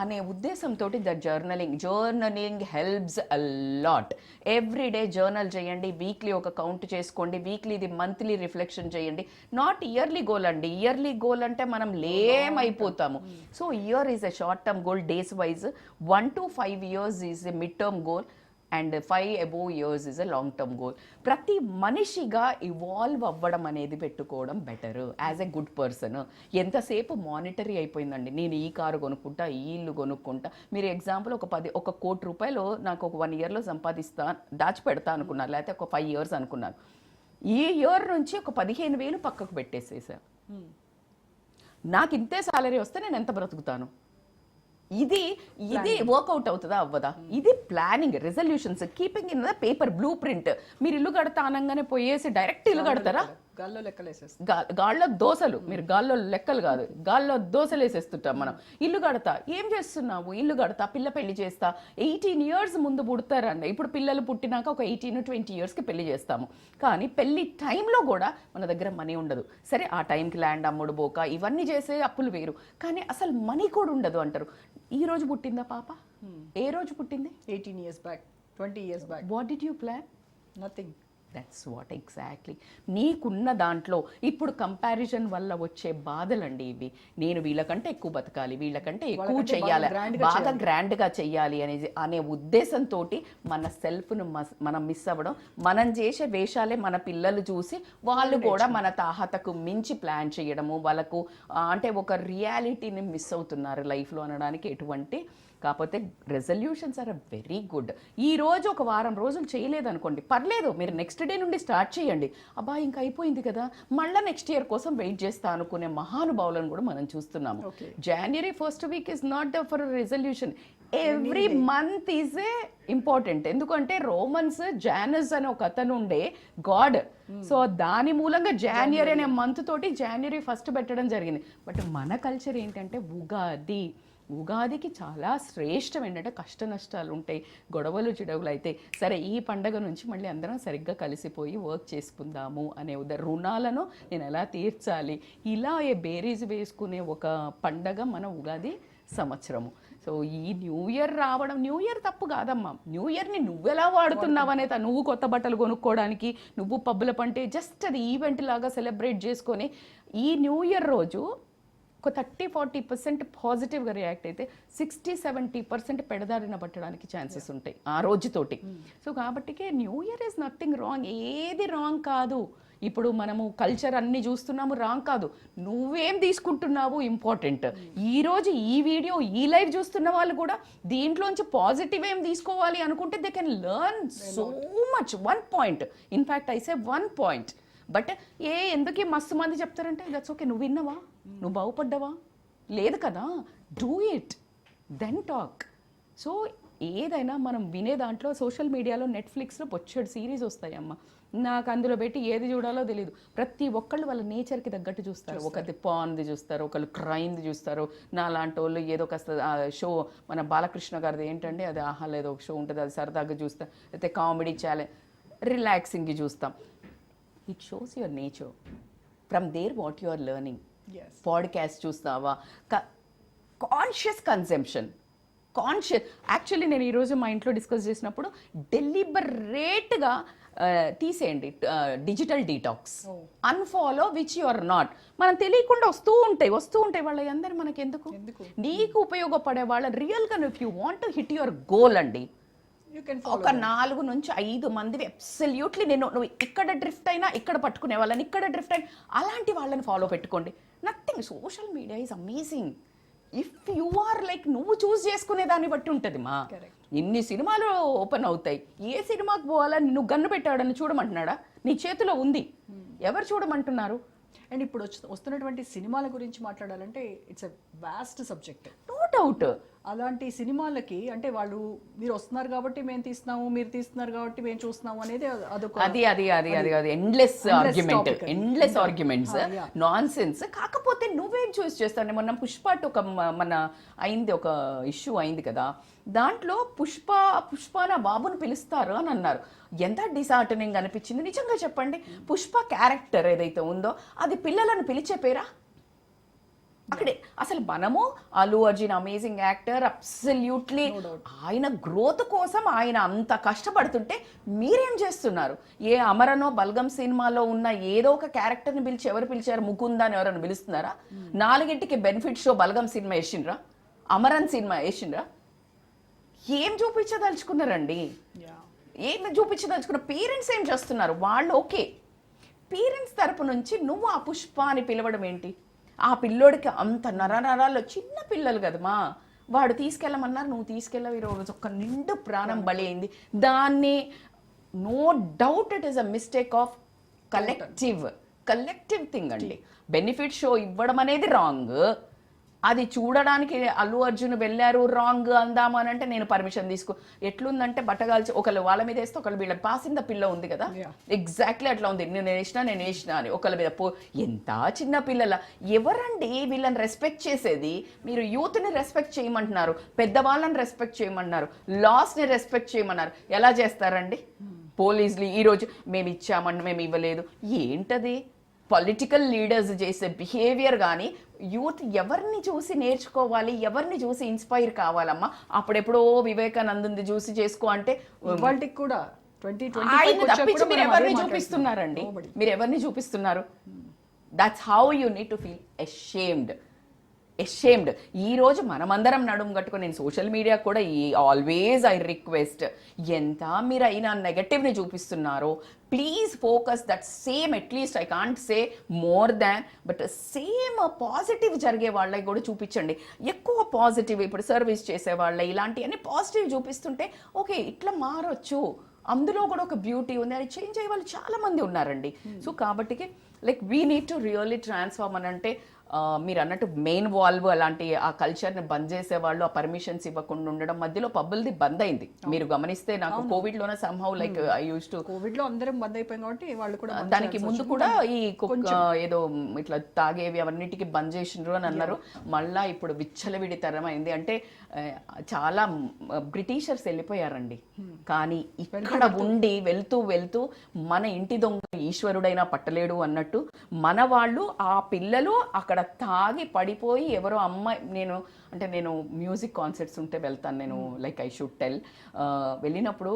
అనే ఉద్దేశంతో the journaling helps a lot. Everyday journal చేయండి, వీక్లీ ఒక కౌంట్ చేసుకోండి, వీక్లీది మంత్లీ రిఫ్లెక్షన్ చేయండి. నాట్ ఇయర్లీ గోల్ అండి. ఇయర్లీ గోల్ అంటే మనం లేమ్ అయిపోతాము. So year is a short term goal, days wise. 1 to 5 years is a mid term goal and 5 above years is a long term goal. ప్రతి మనిషిగా evolve అవ్వడం అనేది పెట్టుకోవడం better as a good person. ఎంతసేపు monetary అయిపోయిందండి, నేను ఈ car కొనుక్కుంటా, ఈ ఇల్లు కొనుక్కుంటా. మీరు ఎగ్జాంపుల్ ఒక 1 కోటి రూపాయలు నాకు ఒక 1 yearలో సంపాదిస్తా దాచిపెడతా అనుకున్నారు, లేకపోతే ఒక 5 years అనుకున్నారు. ఈ ఇయర్ నుంచి ఒక 15,000 పక్కకు పెట్టేసేసా. నాకు ఇంతే సాలరీ వస్తే నేను ఎంత బ్రతుకుతాను? ఇది వర్కౌట్ అవుతుందా అవ్వదా? ఇది planning, resolutions, keeping in the paper, blue print. మీరు ఇల్లు కడతా అనగానే పోయేసి డైరెక్ట్ ఇల్లు కడతారా? గాల్లో లెక్కలేసేసి గాల్లో దోశలు, మీరు గాల్లో లెక్కలు కాదు, గాల్లో దోశలు వేసేస్తుంటాం మనం. ఇల్లు కడతా, ఏం చేస్తున్నావు? ఇల్లు కడతా, పిల్ల పెళ్లి చేస్తా. 18 years ముందు పుడతారండి. ఇప్పుడు పిల్లలు పుట్టినాక ఒక 18-20 yearsకి పెళ్లి చేస్తాము. కానీ పెళ్లి టైంలో కూడా మన దగ్గర మనీ ఉండదు. సరే ఆ టైంకి ల్యాండ్ అమ్ముడు పోక ఇవన్నీ చేసే అప్పులు వేరు, కానీ అసలు మనీ కూడా ఉండదు అంటారు. ఈ రోజు పుట్టిందా పాప? ఏ రోజు పుట్టింది? 18 years back, 20 years back. What did you plan? Nothing. That's what exactly. నీకున్న దాంట్లో ఇప్పుడు కంపారిజన్ వల్ల వచ్చే బాధలండి ఇవి. నేను వీళ్ళకంటే ఎక్కువ బతకాలి, వీళ్ళకంటే ఎక్కువ వాళ్ళకంటే చెయ్యాలి, బాగా grand గా బాగా గ్రాండ్గా చెయ్యాలి అనే ఉద్దేశంతో మన సెల్ఫ్ను మనం మిస్ అవ్వడం, మనం చేసే వేషాలే మన పిల్లలు చూసి వాళ్ళు కూడా మన తాహతకు మించి ప్లాన్ చేయడము, వాళ్ళకు అంటే ఒక రియాలిటీని మిస్ అవుతున్నారు లైఫ్లో అనడానికి ఎటువంటి. కాకపోతే రెజల్యూషన్స్ ఆర్ వెరీ గుడ్. ఈ రోజు ఒక వారం రోజులు చేయలేదనుకోండి, పర్లేదు, మీరు నెక్స్ట్ డే నుండి స్టార్ట్ చేయండి. అబ్బా ఇంకా అయిపోయింది కదా, మళ్ళీ నెక్స్ట్ ఇయర్ కోసం వెయిట్ చేస్తా అనుకునే మహానుభావులను కూడా మనం చూస్తున్నాము. January 1st week is not for resolution, every month is a important. ఎందుకంటే రోమన్స్ జానస్ అనే ఒక అతను ఉండే గాడ్, సో దాని మూలంగా జాన్యురీ అనే మంత్ తోటి January 1st పెట్టడం జరిగింది. బట్ మన కల్చర్ ఏంటంటే ఉగాదికి చాలా శ్రేష్టం ఏంటంటే కష్ట నష్టాలు ఉంటాయి, గొడవలు చిడవలు అయితే సరే ఈ పండగ నుంచి మళ్ళీ అందరం సరిగ్గా కలిసిపోయి వర్క్ చేసుకుందాము అనే రుణాలను నేను ఎలా తీర్చాలి, ఇలా బేరీజ్ వేసుకునే ఒక పండగ మన ఉగాది సంవత్సరము. సో ఈ న్యూ ఇయర్ రావడం, న్యూ ఇయర్ తప్పు కాదమ్మా, న్యూ ఇయర్ని నువ్వెలా వాడుతున్నావు అనేది, నువ్వు కొత్త బట్టలు కొనుక్కోవడానికి, నువ్వు పబ్బుల పంటే జస్ట్ అది ఈవెంట్ లాగా సెలబ్రేట్ చేసుకొని ఈ న్యూ ఇయర్ రోజు ఒక 30-40% పాజిటివ్గా రియాక్ట్ అయితే 60-70% పెడదారిన పట్టడానికి ఛాన్సెస్ ఉంటాయి ఆ రోజుతోటి. సో కాబట్టికే new year is nothing wrong, ఏది రాంగ్ కాదు. ఇప్పుడు మనము కల్చర్ అన్ని చూస్తున్నాము, రాంగ్ కాదు. నువ్వేం తీసుకుంటున్నావు ఇంపార్టెంట్. ఈరోజు ఈ వీడియో ఈ లైవ్ చూస్తున్న వాళ్ళు కూడా దీంట్లోంచి పాజిటివ్ ఏం తీసుకోవాలి అనుకుంటే they can learn so much. 1 point, in fact I say 1 point. But ఎందుకు మస్తు మంది చెప్తారంటే దట్స్ ఓకే, నువ్వు విన్నావా, నువ్వు బాగుపడ్డావా, లేదు కదా, do it then talk. So ఏదైనా మనం వినే దాంట్లో సోషల్ మీడియాలో నెట్ఫ్లిక్స్లో బొచ్చడు సిరీస్ వస్తాయమ్మ, నాకు అందులో పెట్టి ఏది చూడాలో తెలియదు. ప్రతి ఒక్కళ్ళు వాళ్ళ నేచర్కి తగ్గట్టు చూస్తారు. ఒకటి పాన్ది చూస్తారు, ఒకళ్ళు క్రైమ్ది చూస్తారు. నా లాంటి వాళ్ళు ఏదో కాస్త షో, మన బాలకృష్ణ గారిది ఏంటంటే అది ఆహా లేదో ఒక షో ఉంటుంది, అది సరదాగా చూస్తాం. అయితే కామెడీ ఛాలెంజ్, రిలాక్సింగ్కి చూస్తాం. It shows your nature, from there what you are learning. Podcast చూస్తావా, కాన్షియస్ కన్సంప్షన్, యాక్చువల్లీ నేను ఈరోజు మా ఇంట్లో డిస్కస్ చేసినప్పుడు డెలిబరేట్గా తీసేయండి digital detox, unfollow which you are not. మనం తెలియకుండా వస్తూ ఉంటాయి వాళ్ళ అందరు మనకి ఎందుకు, నీకు ఉపయోగపడే వాళ్ళ రియల్గా if you want to hit your goal అండి, ఒక 4 నుంచి 5 మంది అబ్సల్యూట్లీ నువ్వు ఇక్కడ డ్రిఫ్ట్ అయినా ఇక్కడ పట్టుకునే వాళ్ళని, ఇక్కడ డ్రిఫ్ట్ అయినా అలాంటి వాళ్ళని ఫాలో పెట్టుకోండి. Nothing, social media is amazing if you are like, నువ్వు చూస్ చేసుకునే దాన్ని బట్టి ఉంటుంది మా. ఇన్ని సినిమాలు ఓపెన్ అవుతాయి, ఏ సినిమాకి పోవాలని నువ్వు గన్ను పెట్టాడని చూడమంటున్నాడా, నీ చేతిలో ఉంది, ఎవరు చూడమంటున్నారు? అండ్ ఇప్పుడు వస్తున్నటువంటి సినిమాల గురించి మాట్లాడాలంటే it's a vast subject, no doubt. అలాంటి సినిమాలకి అంటే వాళ్ళు మీరు వస్తున్నారు కాబట్టి మేము తీస్తున్నాము, మీరు తీస్తున్నారు కాబట్టి మేము చూస్తున్నాము అనేది అదొక అది ఎండ్లెస్ ఆర్గ్యుమెంట్స్, నాన్ సెన్స్. కాకపోతే నువ్వేం చూస్ చేస్తావు? మొన్న పుష్ప ఒక మన అయింది, ఒక ఇష్యూ అయింది కదా, దాంట్లో పుష్పన బాబుని పిలుస్తారు అని అన్నారు. ఎంత డిసార్టనింగ్ అనిపించింది నిజంగా చెప్పండి. పుష్ప క్యారెక్టర్ ఏదైతే ఉందో అది పిల్లలను పిలిచే పేరా? అక్కడే అసలు మనము Allu Arjun amazing actor, absolutely ఆయన గ్రోత్ కోసం ఆయన అంత కష్టపడుతుంటే మీరేం చేస్తున్నారు? ఏ అమరనో బల్గం సినిమాలో ఉన్న ఏదో ఒక క్యారెక్టర్ని పిలిచి ఎవరు పిలిచారు? ముకుందాన్ని ఎవరైనా పిలుస్తున్నారా? 4ంటికి బెనిఫిట్ షో బల్గం సినిమా వేసిండ్రా, అమరన్ సినిమా వేసిండ్రా? ఏం చూపించదలుచుకున్నారండి? ఏం చూపించదలుచుకున్న? పేరెంట్స్ ఏం చేస్తున్నారు? వాళ్ళు ఓకే, పేరెంట్స్ తరపు నుంచి నువ్వు ఆ పుష్ప అని పిలవడం ఏంటి? ఆ పిల్లోడికి అంత నరనరాల్లో, చిన్న పిల్లలు కదమ్మా, వాడు తీసుకెళ్ళమన్నారు, నువ్వు తీసుకెళ్ళవు. ఈరోజు ఒక నిండు ప్రాణం బలి అయింది. దాన్ని no doubt it is a mistake of collective thing అండి. బెనిఫిట్ షో ఇవ్వడం అనేది రాంగ్. అది చూడడానికి అల్లు అర్జున్ వెళ్ళారు, రాంగ్ అందాము అని అంటే నేను పర్మిషన్ తీసుకో. ఎట్లుందంటే బట్టగాల్చి ఒకళ్ళు వాళ్ళ మీద వేస్తే ఒకళ్ళు వీళ్ళ పాసింద పిల్ల ఉంది కదా, ఎగ్జాక్ట్లీ అట్లా ఉంది. నేను వేసినా అని ఒకళ్ళ మీద ఎంత చిన్న పిల్లల. ఎవరండి వీళ్ళని రెస్పెక్ట్ చేసేది? మీరు యూత్ని రెస్పెక్ట్ చేయమంటున్నారు, పెద్దవాళ్ళని రెస్పెక్ట్ చేయమన్నారు, లాస్ని రెస్పెక్ట్ చేయమన్నారు. ఎలా చేస్తారండి పోలీసులు? ఈరోజు మేము ఇచ్చామంటే మేము ఇవ్వలేదు. ఏంటది? పొలిటికల్ లీడర్స్ చేసే బిహేవియర్. కానీ యూత్ ఎవరిని చూసి నేర్చుకోవాలి, ఎవరిని చూసి ఇన్స్పైర్ కావాలమ్మా? అప్పుడెప్పుడో వివేకానందుని చూసి చేసుకో అంటే వాళ్ళకి కూడా ఆయన తప్పించి మీరు ఎవరిని చూపిస్తున్నారండి? మీరు ఎవరిని చూపిస్తున్నారు? That's how you need to feel ashamed. ఈ రోజు మనమందరం నడుము కట్టుకొని, నేను సోషల్ మీడియా కూడా ఆల్వేస్ ఐ రిక్వెస్ట్, ఎంత మీరు అయినా నెగటివ్ని చూపిస్తున్నారో please focus that same, at least I can't say more than, but same positive జరిగే వాళ్ళకి కూడా చూపించండి. ఎక్కువ పాజిటివ్, ఇప్పుడు సర్వీస్ చేసే వాళ్ళ ఇలాంటివన్నీ పాజిటివ్ చూపిస్తుంటే ఓకే ఇట్లా మారొచ్చు, అందులో కూడా ఒక బ్యూటీ ఉంది, అది చేంజ్ అయ్యే వాళ్ళు చాలా మంది ఉన్నారండి. సో కాబట్టి like we need to really transform అని అంటే మీరు అన్నట్టు మెయిన్ వాల్వ్ అలాంటి ఆ కల్చర్ని బంద్ చేసే వాళ్ళు, ఆ పర్మిషన్స్ ఇవ్వకుండా ఉండడం, మధ్యలో పబ్బులది బంద్ అయింది. మీరు గమనిస్తే నాకు కోవిడ్లోనే somehow like I use to, కోవిడ్లో అందరం బంద్ అయిపోయాం కాబట్టి వాళ్ళు కూడా దానికి ముందు కూడా ఈ ఏదో ఇట్లా తాగేవి అవన్నిటికీ బంద్ చేసిండ్రు అని అన్నారు. మళ్ళా ఇప్పుడు విచ్చలవిడి తరమైంది. అంటే చాలా బ్రిటిషర్స్ వెళ్ళిపోయారండి, కానీ ఇక్కడ ఉండి వెళ్తూ మన ఇంటి దొంగ ఈశ్వరుడైనా పట్టలేడు అన్నట్టు మన వాళ్ళు, ఆ పిల్లలు అక్కడ తాగి పడిపోయి ఎవరో అమ్మాయి, నేను మ్యూజిక్ కాన్సర్ట్స్ ఉంటే వెళ్తాను నేను, లైక్ ఐ షుడ్ టెల్, వెళ్ళినప్పుడు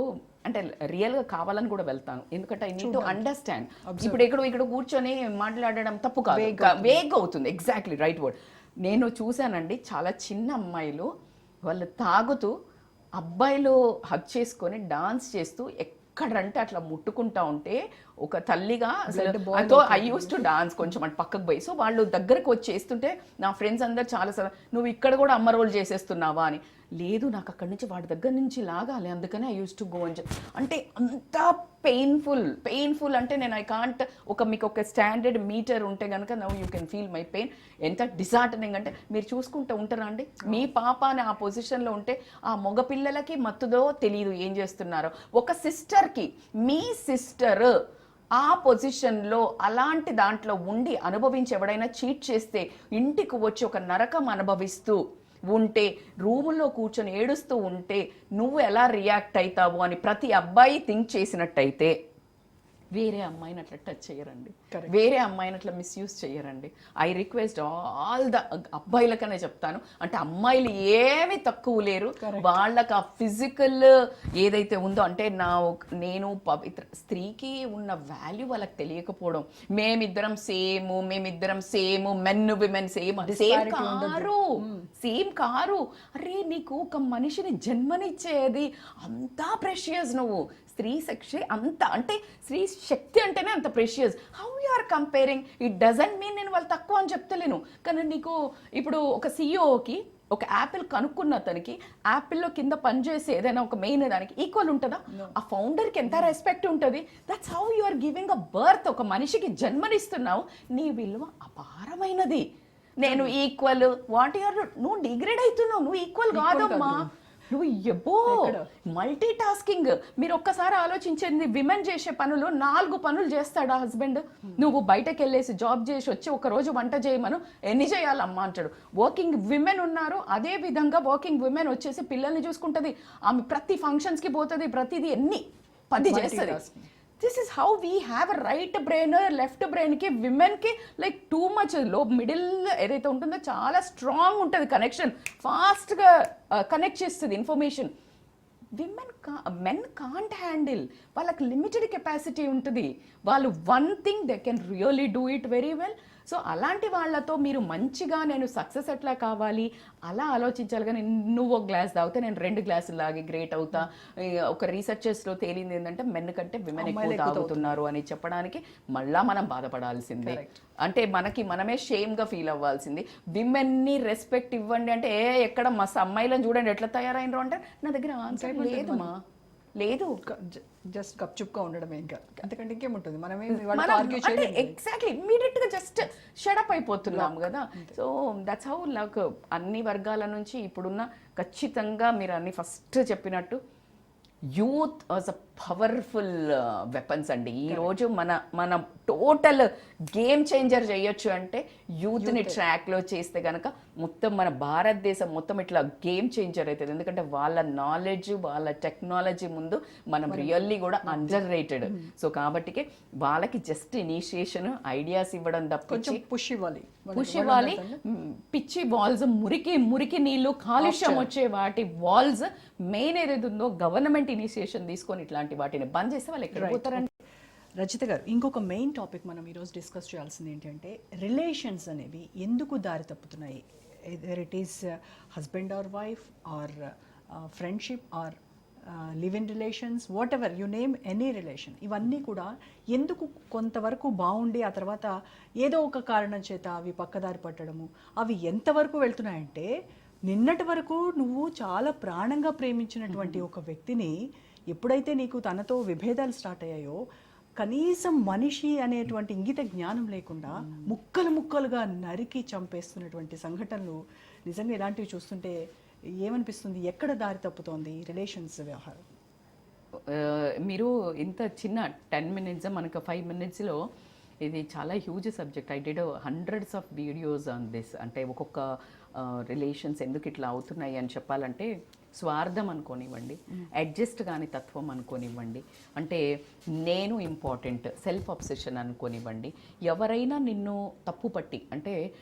అంటే రియల్గా కావాలని కూడా వెళ్తాను, ఎందుకంటే ఐ నీడ్ టు అండర్స్టాండ్. ఇప్పుడు ఇక్కడ కూర్చొని మాట్లాడడం తప్పు కాదు, వేగ్ అవుతుంది. Exactly right word. నేను చూశానండి చాలా చిన్న అమ్మాయిలు, వాళ్ళు తాగుతూ అబ్బాయిలు హగ్ చేసుకొని డాన్స్ చేస్తూ ఎక్కడంటే అట్లా ముట్టుకుంటా ఉంటే, ఒక తల్లిగా అసలు ఐ యూస్ టు డాన్స్ కొంచెం అంటే పక్కకు పోయి, సో వాళ్ళు దగ్గరకు వచ్చి చేస్తుంటే నా ఫ్రెండ్స్ అందరు చాలా నువ్వు ఇక్కడ కూడా అమ్మ రోల్ చేసేస్తున్నావా అని. లేదు, నాకు అక్కడి నుంచి వాడి దగ్గర నుంచి లాగాలి, అందుకని ఐ యూస్ టు గో అని అంటే అంత పెయిన్ఫుల్ అంటే నేను ఐ కాంట్, మీకు ఒక స్టాండర్డ్ మీటర్ ఉంటే కనుక now you can feel my pain. ఎంత డిసార్టనింగ్ అంటే మీరు చూసుకుంటూ ఉంటారా అండి, మీ పాప అని ఆ పొజిషన్లో ఉంటే ఆ మగపిల్లలకి మత్తుదో తెలియదు ఏం చేస్తున్నారో. ఒక సిస్టర్కి, మీ సిస్టర్ ఆ పొజిషన్లో అలాంటి దాంట్లో ఉండి అనుభవించి ఎవడైనా చీట్ చేస్తే ఇంటికి వచ్చి ఒక నరకం అనుభవిస్తూ ఉంటే, రూములో కూర్చొని ఏడుస్తూ ఉంటే నువ్వు ఎలా రియాక్ట్ అవుతావు అని ప్రతి అబ్బాయి థింక్ చేసినట్టయితే వేరే అమ్మాయిని అట్లా టచ్ చేయరండి, వేరే అమ్మాయిని అట్లా మిస్యూజ్ చేయరండి. ఐ రిక్వెస్ట్ ఆల్ ద అబ్బాయిలకనే చెప్తాను, అంటే అమ్మాయిలు ఏమి తక్కువ లేరు, వాళ్ళకి ఆ ఫిజికల్ ఏదైతే ఉందో, అంటే నేను పవిత్ర స్త్రీకి ఉన్న వాల్యూ వాళ్ళకి తెలియకపోవడం. మేమిద్దరం same, men women same car. అరే నీకు ఒక మనిషిని జన్మనిచ్చేది అంతా ప్రెషియస్, నువ్వు స్త్రీ శక్తి అంత, అంటే స్త్రీ శక్తి అంటేనే అంత precious. How you are comparing? It doesn't mean నేను వాళ్ళు తక్కువ అని చెప్తలేను, కానీ నీకు ఇప్పుడు ఒక సిఇఓకి ఒక యాపిల్ కనుక్కున్న అతనికి యాపిల్లో కింద పనిచేసే ఏదైనా ఒక మెయిన్ దానికి ఈక్వల్ ఉంటుందా? ఆ ఫౌండర్కి ఎంత రెస్పెక్ట్ ఉంటుంది? That's how you are giving a birth. ఒక మనిషికి జన్మనిస్తున్నావు, నీ విలువ అపారమైనది. నేను ఈక్వల్ వాట్ యూఆర్, నువ్వు డిగ్రేడ్ అవుతున్నావు, నువ్వు ఈక్వల్ కాదమ్మా, నువ్వు ఎబ్బో మల్టీ టాస్కింగ్. మీరు ఒక్కసారి ఆలోచించేది, విమెన్ చేసే పనులు 4 పనులు చేస్తాడా హస్బెండ్? నువ్వు బయటకు వెళ్ళేసి జాబ్ చేసి వచ్చి ఒక రోజు వంట చేయమను, ఎన్ని చేయాలమ్మా అంటాడు. వర్కింగ్ విమెన్ ఉన్నారు, అదే విధంగా వర్కింగ్ విమెన్ వచ్చేసి పిల్లల్ని చూసుకుంటుంది, ఆమె ప్రతి ఫంక్షన్స్కి పోతుంది, ప్రతిదీ 10 చేస్తుంది. This is how we have a right brain, left బ్రెయిన్కి విమెన్కి లైక్ టూ మచ్, మిడిల్ ఏదైతే ఉంటుందో చాలా స్ట్రాంగ్ ఉంటుంది కనెక్షన్, ఫాస్ట్గా కనెక్ట్ చేస్తుంది ఇన్ఫర్మేషన్. మెన్ కాంట్ హ్యాండిల్, వాళ్ళకి లిమిటెడ్ కెపాసిటీ ఉంటుంది, వాళ్ళు one thing they can really do it very well. So అలాంటి వాళ్ళతో మీరు మంచిగా నేను సక్సెస్ ఎట్లా కావాలి అలా ఆలోచించాలి, కానీ నువ్వు ఒక గ్లాస్ తాగితే నేను 2 గ్లాసులు లాగి గ్రేట్ అవుతా. ఒక రీసెర్చెస్లో తేలింది ఏంటంటే మెన్ కంటే విమెన్ ఎక్కువ తాగుతున్నారు అని చెప్పడానికి మళ్ళా మనం బాధపడాల్సిందే, అంటే మనమే షేమ్గా ఫీల్ అవ్వాల్సింది. విమెన్ని రెస్పెక్ట్ ఇవ్వండి అంటే ఎక్కడ మస్తు అమ్మాయిలను చూడండి ఎట్లా తయారైనరు అంటే నా దగ్గర ఆన్సర్ లేదమ్మా, లేదు, జస్ట్ గప్చుప్గా ఉండడమే, ఇంకా అంతకంటే ఇంకేముంటుంది. మనమే ఎగ్జాక్ట్లీ ఇమ్మీడియట్ గా జస్ట్ షడప్ అయిపోతున్నాం కదా. సో దట్స్ హౌ నాకు అన్ని వర్గాల నుంచి ఇప్పుడున్న ఖచ్చితంగా మీరు అన్ని ఫస్ట్ చెప్పినట్టు youth was a powerful weapons అండి. ఈరోజు మన టోటల్ గేమ్ చేంజర్ చేయొచ్చు అంటే యూత్ని ట్రాక్లో చేస్తే కనుక మొత్తం మన భారతదేశం మొత్తం ఇట్లా గేమ్ చేంజర్ అవుతుంది. ఎందుకంటే వాళ్ళ నాలెడ్జ్, వాళ్ళ టెక్నాలజీ ముందు మనం రియల్లీ కూడా అండర్ రేటెడ్. సో కాబట్టి వాళ్ళకి జస్ట్ ఇనిషియేషన్, ఐడియాస్ ఇవ్వడం తప్ప కొంచెం పుష్ ఇవ్వాలి. పుష్ ఇవ్వాలి. పిచ్చి వాల్స్, మురికి మురికి నీళ్లు, కాలుష్యం వచ్చే వాటి వాల్స్ మెయిన్ ఏదైతే ఉందో గవర్నమెంట్ ఇనిషియేషన్ తీసుకొని ఇట్లాంటి వాటిని బంద్ చేస్తే వాళ్ళు ఎక్కడ పోతారండి. రచిత గారు, ఇంకొక మెయిన్ టాపిక్ మనం ఈరోజు డిస్కస్ చేయాల్సింది ఏంటంటే రిలేషన్స్ అనేవి ఎందుకు దారి తప్పుతున్నాయి. Either it is husband or wife or friendship or live in relations, whatever you name any relation, ఇవన్నీ కూడా ఎందుకు కొంతవరకు బాగుండి ఆ తర్వాత ఏదో ఒక కారణం చేత అవి పక్కదారి పట్టడము, అవి ఎంతవరకు వెళ్తున్నాయంటే నిన్నటి వరకు నువ్వు చాలా ప్రాణంగా ప్రేమించినటువంటి ఒక వ్యక్తిని ఎప్పుడైతే నీకు తనతో విభేదాలు స్టార్ట్ అయ్యాయో కనీసం మనిషి అనేటువంటి ఇంగిత జ్ఞానం లేకుండా ముక్కలు ముక్కలుగా నరికి చంపేస్తున్నటువంటి సంఘటనలు నిజంగా ఇలాంటివి చూస్తుంటే ఏమనిపిస్తుంది, ఎక్కడ దారి తప్పుతోంది రిలేషన్స్ వ్యవహారం? మీరు ఇంత చిన్న 10 minutes మనకు 5 minutesలో ఇది చాలా huge subject. I did hundreds of videos on this. అంటే ఒక్కొక్క రిలేషన్స్ ఎందుకు ఇట్లా అవుతున్నాయి అని చెప్పాలంటే స్వార్థం అనుకోనివ్వండి, అడ్జస్ట్ కాని తత్వం అనుకోనివ్వండి, అంటే నేను ఇంపార్టెంట్ సెల్ఫ్ అబ్సెషన్ అనుకోనివ్వండి, ఎవరైనా నిన్ను తప్పు పట్టి అంటే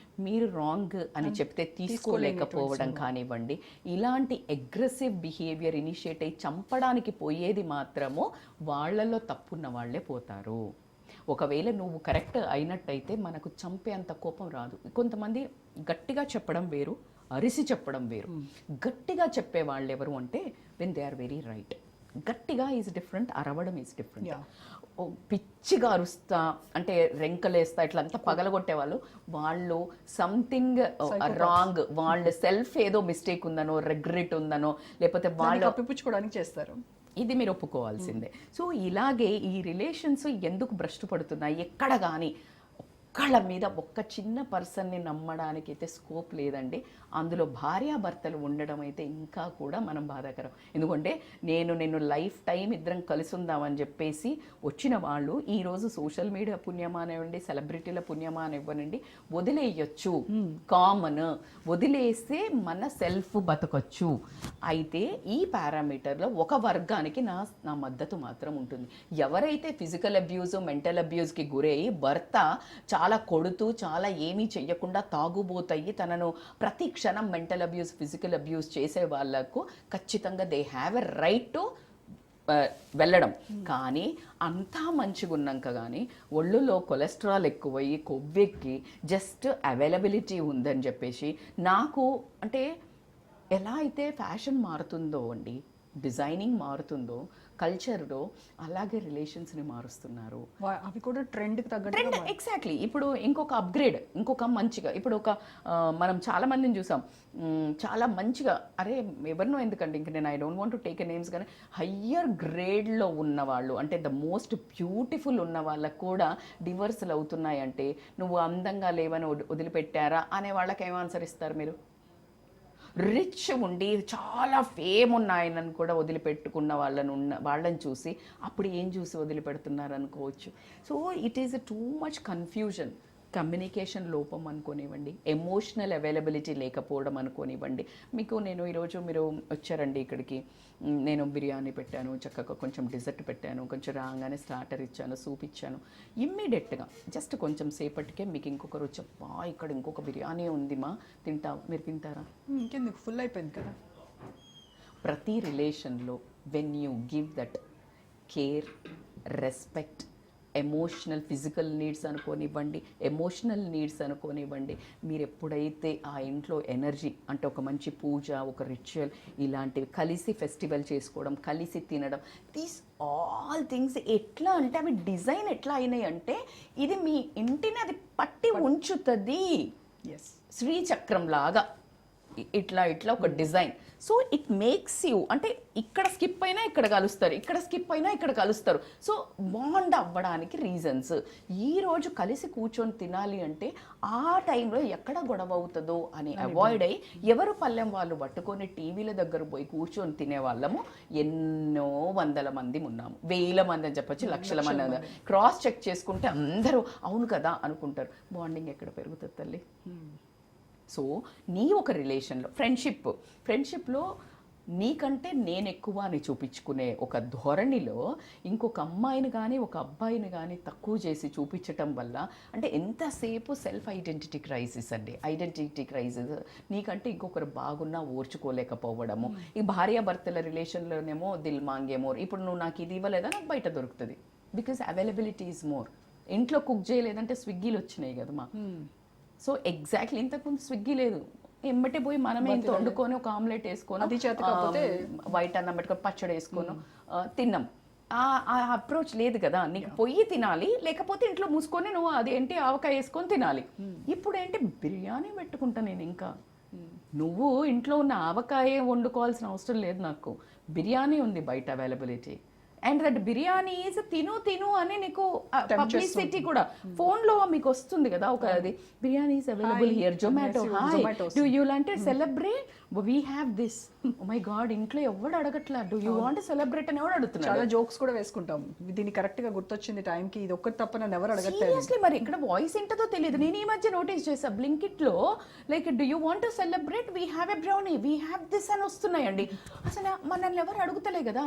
మీరు రాంగ్ అని చెప్తే తీసుకోలేకపోవడం కానివ్వండి, ఇలాంటి అగ్రెసివ్ బిహేవియర్ ఇనిషియేట్ అయ్యి చంపడానికి పోయేది మాత్రము వాళ్ళలో తప్పున్న వాళ్ళే పోతారు. ఒకవేళ నువ్వు కరెక్ట్ అయినట్టయితే మనకు చంపే అంత కోపం రాదు. కొంతమంది గట్టిగా చెప్పడం వేరు, అరిసి చెప్పడం వేరు. గట్టిగా చెప్పే వాళ్ళు ఎవరు అంటే when they are very right. గట్టిగా ఈజ్ డిఫరెంట్, అరవడం ఈజ్ డిఫరెంట్. పిచ్చిగా అరుస్తా అంటే రెంకలేస్తా ఇట్లా అంతా పగలగొట్టే వాళ్ళు సంథింగ్ రాంగ్, వాళ్ళ సెల్ఫ్ ఏదో మిస్టేక్ ఉందనో, రెగ్రెట్ ఉందనో, లేకపోతే వాళ్ళు కప్పిపుచ్చుకోవడానికి చేస్తారు. ఇది మీరు ఒప్పుకోవాల్సిందే. సో ఇలాగే ఈ రిలేషన్స్ ఎందుకు భ్రష్టు పడుతున్నాయి, ఎక్కడ కానీ ఒక్కళ్ళ మీద ఒక్క చిన్న పర్సన్ని నమ్మడానికి అయితే స్కోప్ లేదండి. అందులో భార్యాభర్తలు ఉండడం అయితే ఇంకా కూడా మనం బాధాకరం. ఎందుకంటే నేను లైఫ్ టైం ఇద్దరం కలిసి ఉందామని చెప్పేసి వచ్చిన వాళ్ళు ఈరోజు సోషల్ మీడియా పుణ్యమా అనివ్వండి, సెలబ్రిటీల పుణ్యమా అనివ్వనండి, వదిలేయచ్చు. కామన్, వదిలేస్తే మన సెల్ఫ్ బతకొచ్చు. అయితే ఈ పారామీటర్లో ఒక వర్గానికి నా మద్దతు మాత్రం ఉంటుంది. ఎవరైతే ఫిజికల్ అబ్యూజ్, మెంటల్ అబ్యూజ్కి గురయ్యి భర్త చాలా కొడుతూ చాలా ఏమీ చెయ్యకుండా తాగుబోతయ్యి తనను ప్రతి క్షణం మెంటల్ అబ్యూస్, ఫిజికల్ అబ్యూస్ చేసే వాళ్ళకు ఖచ్చితంగా they have a right to వెళ్ళడం. కానీ అంతా మంచిగా ఉన్నాక కానీ ఒళ్ళులో కొలెస్ట్రాల్ ఎక్కువయ్యి కొవ్వెక్కి జస్ట్ అవైలబిలిటీ ఉందని చెప్పేసి నాకు అంటే ఎలా అయితే ఫ్యాషన్ మారుతుందో అండి, డిజైనింగ్ మారుతుందో కల్చర్లో, అలాగే రిలేషన్స్ని మారుస్తున్నారు. అవి కూడా ట్రెండ్కి తగ్గట్టు. Trend exactly. ఇప్పుడు ఇంకొక అప్గ్రేడ్, ఇంకొక మంచిగా, ఇప్పుడు ఒక మనం చాలా మందిని చూసాం చాలా మంచిగా, అరే ఎవరినో ఎందుకండి ఇంక నేను I don't want to take a names, కానీ హయ్యర్ గ్రేడ్లో ఉన్న వాళ్ళు అంటే ద మోస్ట్ బ్యూటిఫుల్ ఉన్న వాళ్ళకు కూడా డివర్సల్ అవుతున్నాయి. అంటే నువ్వు అందంగా లేవని వదిలిపెట్టారా అనే వాళ్ళకి ఏం ఆన్సర్ ఇస్తారు మీరు? రిచ్ ఉండి చాలా ఫేమ్ ఉన్న ఆయనను కూడా వదిలిపెట్టుకున్న వాళ్ళని చూసి అప్పుడు ఏం చూసి వదిలిపెడుతున్నారు అనుకోవచ్చు. So it is too much confusion. Communication లోపం అనుకోనివ్వండి, ఎమోషనల్ అవైలబిలిటీ లేకపోవడం అనుకోనివ్వండి. మీకు నేను ఈరోజు మీరు వచ్చారండి ఇక్కడికి, నేను బిర్యానీ పెట్టాను, చక్కగా కొంచెం డిజర్ట్ పెట్టాను, కొంచెం రాగానే స్టార్టర్ ఇచ్చాను, సూప్ ఇచ్చాను. ఇమ్మీడియట్గా జస్ట్ కొంచెం సేపటికే మీకు ఇంకొకరు వచ్చా, ఇక్కడ ఇంకొక బిర్యానీ ఉంది మా, మీరు తింటారా? ఇంకెందుకు, ఫుల్ అయిపోయింది కదా. ప్రతి రిలేషన్లో when you give that care, respect, emotional, physical needs అనుకోనివ్వండి, ఎమోషనల్ నీడ్స్ అనుకోనివ్వండి, మీరు ఎప్పుడైతే ఆ ఇంట్లో ఎనర్జీ అంటే ఒక మంచి పూజ, ఒక రిచువల్, ఇలాంటివి కలిసి ఫెస్టివల్ చేసుకోవడం, కలిసి తినడం, దీస్ ఆల్ థింగ్స్ ఎట్లా అంటే అవి డిజైన్ ఎట్లా అయినాయి అంటే ఇది మీ ఇంటిని అది పట్టి ఉంచుతుంది. శ్రీచక్రం లాగా ఇట్లా ఒక design. So it makes you అంటే ఇక్కడ స్కిప్ అయినా ఇక్కడ కలుస్తారు, ఇక్కడ స్కిప్ అయినా ఇక్కడ కలుస్తారు. సో బాండ్ అవ్వడానికి రీజన్స్. ఈరోజు కలిసి కూర్చొని తినాలి అంటే ఆ టైంలో ఎక్కడ గొడవ అవుతుందో అని అవాయిడ్ అయ్యి ఎవరు పల్లెం వాళ్ళు పట్టుకొని టీవీల దగ్గర పోయి కూర్చొని తినే వాళ్ళము ఎన్నో వందల మంది ఉన్నాము, వేల మంది అని చెప్పచ్చు, లక్షల మంది. క్రాస్ చెక్ చేసుకుంటే అందరూ అవును కదా అనుకుంటారు. బాండింగ్ ఎక్కడ పెరుగుతుంది తల్లి? సో నీ ఒక రిలేషన్లో ఫ్రెండ్షిప్లో నీకంటే నేను ఎక్కువ అని చూపించుకునే ఒక ధోరణిలో ఇంకొక అమ్మాయిని కానీ ఒక అబ్బాయిని కానీ తక్కువ చేసి చూపించటం వల్ల అంటే ఎంతసేపు సెల్ఫ్ ఐడెంటిటీ క్రైసిస్ అండి. ఐడెంటిటీ క్రైసిస్, నీకంటే ఇంకొకరు బాగున్నా ఓర్చుకోలేకపోవడము. ఈ భార్యాభర్తల రిలేషన్లోనేమో దిల్ మాంగే మోర్, ఇప్పుడు నువ్వు నాకు ఇది ఇవ్వలేదా నాకు బయట దొరుకుతుంది, బికాస్ అవైలబిలిటీ ఈజ్ మోర్. ఇంట్లో కుక్ చేయలేదంటే స్విగ్గీలు వచ్చినాయి కదా మా. సో ఎగ్జాక్ట్లీ ఇంతకుముందు స్విగ్గీ లేదు, ఎమ్మటే పోయి మనమే ఇంత వండుకొని ఒక ఆమ్లెట్ వేసుకొని వైట్ అన్నం పెట్టుకొని పచ్చడి వేసుకొని తిన్నాం. ఆ అప్రోచ్ లేదు కదా, నీకు పొయ్యి తినాలి లేకపోతే ఇంట్లో మూసుకొని నువ్వు అదేంటి ఆవకాయ వేసుకొని తినాలి. ఇప్పుడు ఏంటి బిర్యానీ పెట్టుకుంటా నేను, ఇంకా నువ్వు ఇంట్లో ఉన్న ఆవకాయ వండుకోవాల్సిన అవసరం లేదు, నాకు బిర్యానీ ఉంది బయట availability. And that biryani is తిను అని నీకు పబ్లిసిటీ కూడా ఫోన్లో మీకు వస్తుంది కదా, ఒక అది biryani is available here, Zomato, hi do you want celebrate, we have this. Oh my God, ఇంట్లో ఎవడు అడగట్లా డూ యూ వాంట్ సెలబ్రేట్ అని ఎవడు అడుగుతున్నారు. చాలా జోక్స్ కూడా వేసుకుంటాం, దీన్ని కరెక్ట్ గా గుర్తొచ్చింది టైంకి, ఇది ఒక్కటి తప్ప నన్ను ఎవరు అడగట్లేదు. సీరియస్లీ, మరి ఇక్కడ వాయిస్ ఏంటో తెలియదు. నేను ఈ మధ్య నోటీస్ చేసా బ్లింకిట్ లో, like do you want to celebrate, we have a brownie, we have this అని వస్తున్నాయండి. అసలు మనల్ని ఎవరు అడుగుతలే కదా.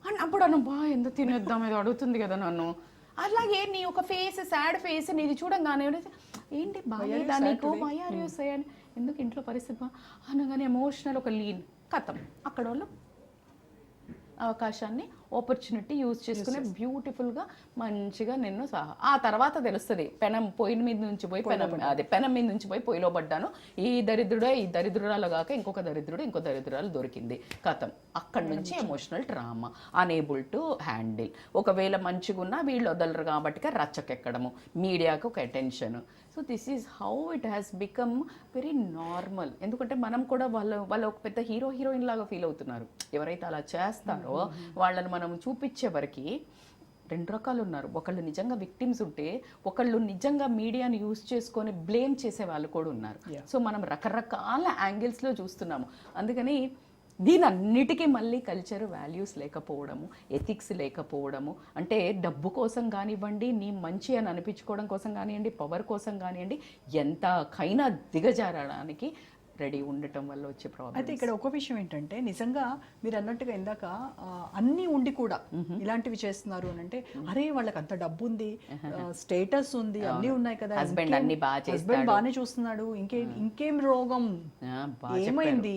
అని అప్పుడు అను బా ఎంత తినేద్దాం ఏదో అడుగుతుంది కదా నన్ను. అలాగే నీ ఒక ఫేస్, సాడ్ ఫేస్ నీది చూడంగానే ఏంటి బాగా నీకు మయార్యూస్ అయ్యాను, ఎందుకు ఇంట్లో పరిస్థితి అనగానే ఎమోషనల్ ఒక లీన్ కథం. అక్కడ వాళ్ళు అవకాశాన్ని ఆపర్చునిటీ యూజ్ చేసుకుని బ్యూటిఫుల్గా మంచిగా నిన్ను ఆ తర్వాత తెలుస్తుంది పెనం పొయ్యి మీద నుంచి పోయి పెనం మీద నుంచి పోయి పొయ్యిలో పడ్డాను, ఈ దరిద్రురాలు కాక ఇంకొక దరిద్రురాలు దొరికింది కథం. అక్కడి నుంచి emotional drama, unable to handle. ఒకవేళ మంచిగా ఉన్నా వీళ్ళు వదలరు కాబట్టి రచ్చకెక్కడము, మీడియాకు ఒక attention. So this is how it has become very normal. ఎందుకంటే మనం కూడా వాళ్ళ ఒక పెద్ద హీరోయిన్ లాగా ఫీల్ అవుతున్నారు. ఎవరైతే అలా చేస్తారో వాళ్ళని మనం చూపించే వరకు రెండు రకాలు ఉన్నారు. ఒకళ్ళు నిజంగా విక్టిమ్స్ ఉంటే, ఒకళ్ళు నిజంగా మీడియాని యూజ్ చేసుకొని బ్లేమ్ చేసే వాళ్ళు కూడా ఉన్నారు. సో మనం రకరకాల యాంగిల్స్లో చూస్తున్నాము. అందుకని దీని అన్నిటికీ మళ్ళీ కల్చర్ వాల్యూస్ లేకపోవడము, ఎథిక్స్ లేకపోవడము, అంటే డబ్బు కోసం కానివ్వండి, నీ మంచి అని అనిపించుకోవడం కోసం కానివ్వండి, పవర్ కోసం కానివ్వండి, ఎంతకైనా దిగజారడానికి రెడీ ఉండటం వల్ల వచ్చే ప్రాబ్లం. అయితే ఇక్కడ ఒక విషయం ఏంటంటే, నిజంగా మీరు అన్నట్టుగా ఇందాక అన్నీ ఉండి కూడా ఇలాంటివి చేస్తున్నారు అని అంటే, అరే వాళ్ళకి అంత డబ్బు ఉంది, స్టేటస్ ఉంది, అన్నీ ఉన్నాయి కదా, హస్బెండ్ అన్ని హస్బెండ్ బాగానే చూస్తున్నాడు, ఇంకేం రోగం ఏమైంది,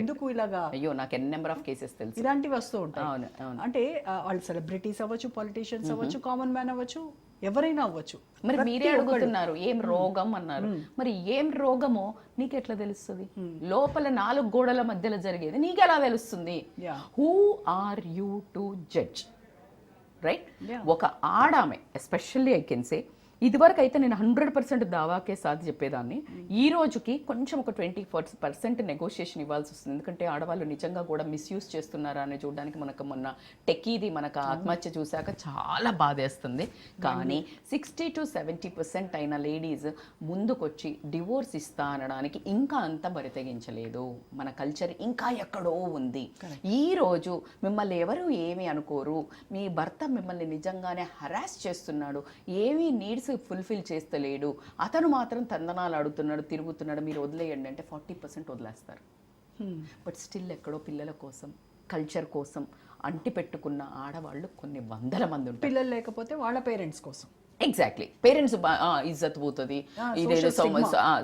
ఎందుకు ఇలాగా, అయ్యో నాకు ఎన్ని నెంబర్ ఆఫ్ కేసెస్ తెలుసు, ఇలాంటివి వస్తూ ఉంటాయి. అంటే వాళ్ళు సెలబ్రిటీస్ అవ్వచ్చు, పొలిటీషియన్స్ అవ్వచ్చు, కామన్ మ్యాన్ అవ్వచ్చు, ఎవరైనా అవ్వచ్చు. మరి మీరే అడుగుతున్నారు ఏం రోగం అన్నారు, మరి ఏం రోగమో నీకు ఎట్లా తెలుస్తుంది? లోపల 4 గోడల మధ్యలో జరిగేది నీకు ఎలా తెలుస్తుంది? Who are you to judge, right? ఒక ఆడామె ఎస్పెషల్లీ ఐ కెన్ సే, ఇదివరకు అయితే నేను 100% దావాకే సాధి చెప్పేదాన్ని, ఈ రోజుకి కొంచెం ఒక 20% నెగోషియేషన్ ఇవ్వాల్సి వస్తుంది. ఎందుకంటే ఆడవాళ్ళు నిజంగా కూడా మిస్యూజ్ చేస్తున్నారా అని చూడడానికి మనకు మొన్న టెక్కీది మనకు ఆత్మహత్య చూశాక చాలా బాధేస్తుంది. కానీ 60 to 70% అయిన లేడీస్ ముందుకొచ్చి డివోర్స్ ఇస్తా అనడానికి ఇంకా అంత బరితెగించలేదు. మన కల్చర్ ఇంకా ఎక్కడో ఉంది. ఈ రోజు మిమ్మల్ని ఎవరు ఏమి అనుకోరు, మీ భర్త మిమ్మల్ని నిజంగానే హరాస్ చేస్తున్నాడు, ఏమీ నీడ్స్ ఫుల్ఫిల్ చేస్తలేడు, అతను మాత్రం తందనాలు ఆడుతున్నాడు, తిరుగుతున్నాడు, మీరు వదిలేయండి అంటే 40% వదిలేస్తారు. బట్ స్టిల్ ఎక్కడో పిల్లల కోసం, కల్చర్ కోసం అంటి పెట్టుకున్న ఆడవాళ్ళు కొన్ని వందల మంది ఉంటారు. పిల్లలు లేకపోతే వాళ్ళ పేరెంట్స్ కోసం, ఎగ్జాక్ట్లీ పేరెంట్స్ ఇజ్జత్ పోతుంది, ఇదేదో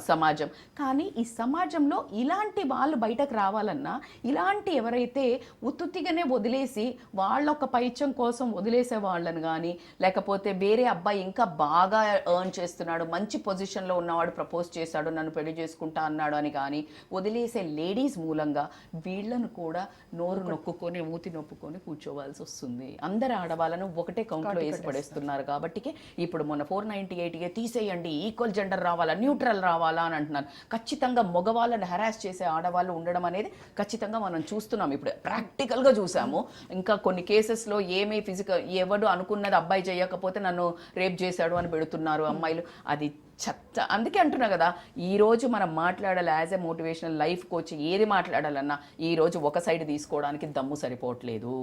సమాజం. కానీ ఈ సమాజంలో ఇలాంటి వాళ్ళు బయటకు రావాలన్నా, ఇలాంటి ఎవరైతే ఉత్తుత్తిగానే వదిలేసి వాళ్ళొక పైచం కోసం వదిలేసే వాళ్ళని కానీ, లేకపోతే వేరే అబ్బాయి ఇంకా బాగా ఎర్న్ చేస్తున్నాడు, మంచి పొజిషన్లో ఉన్నవాడు ప్రపోజ్ చేశాడు, నన్ను పెళ్లి చేసుకుంటా అన్నాడు అని కానీ వదిలేసే లేడీస్ మూలంగా వీళ్ళను కూడా నోరు నొక్కుకొని మూతి నొప్పుకొని కూర్చోవాల్సి వస్తుంది. అందరు ఆడవాళ్ళను ఒకటే కౌంట్లో వేసి పడేస్తున్నారు. కాబట్టి ఇప్పుడు మొన్న 498 తీసేయండి, ఈక్వల్ జెండర్ రావాలా, న్యూట్రల్ రావాలా అని అంటున్నారు. ఖచ్చితంగా మగవాళ్ళని హెరాస్ చేసే ఆడవాళ్ళు ఉండడం అనేది ఖచ్చితంగా మనం చూస్తున్నాం, ఇప్పుడు ప్రాక్టికల్గా చూసాము. ఇంకా కొన్ని కేసెస్లో ఏమీ ఫిజికల్ ఎవడు అనుకున్నది అబ్బాయి చేయకపోతే నన్ను రేప్ చేశాడు అని పెడుతున్నారు అమ్మాయిలు. అది చెత్త. అందుకే అంటున్నా కదా, ఈరోజు మనం మాట్లాడాలి as a motivational life coach, ఏది మాట్లాడాలన్నా ఈరోజు ఒక సైడ్ తీసుకోవడానికి దమ్ము సరిపోవట్లేదు,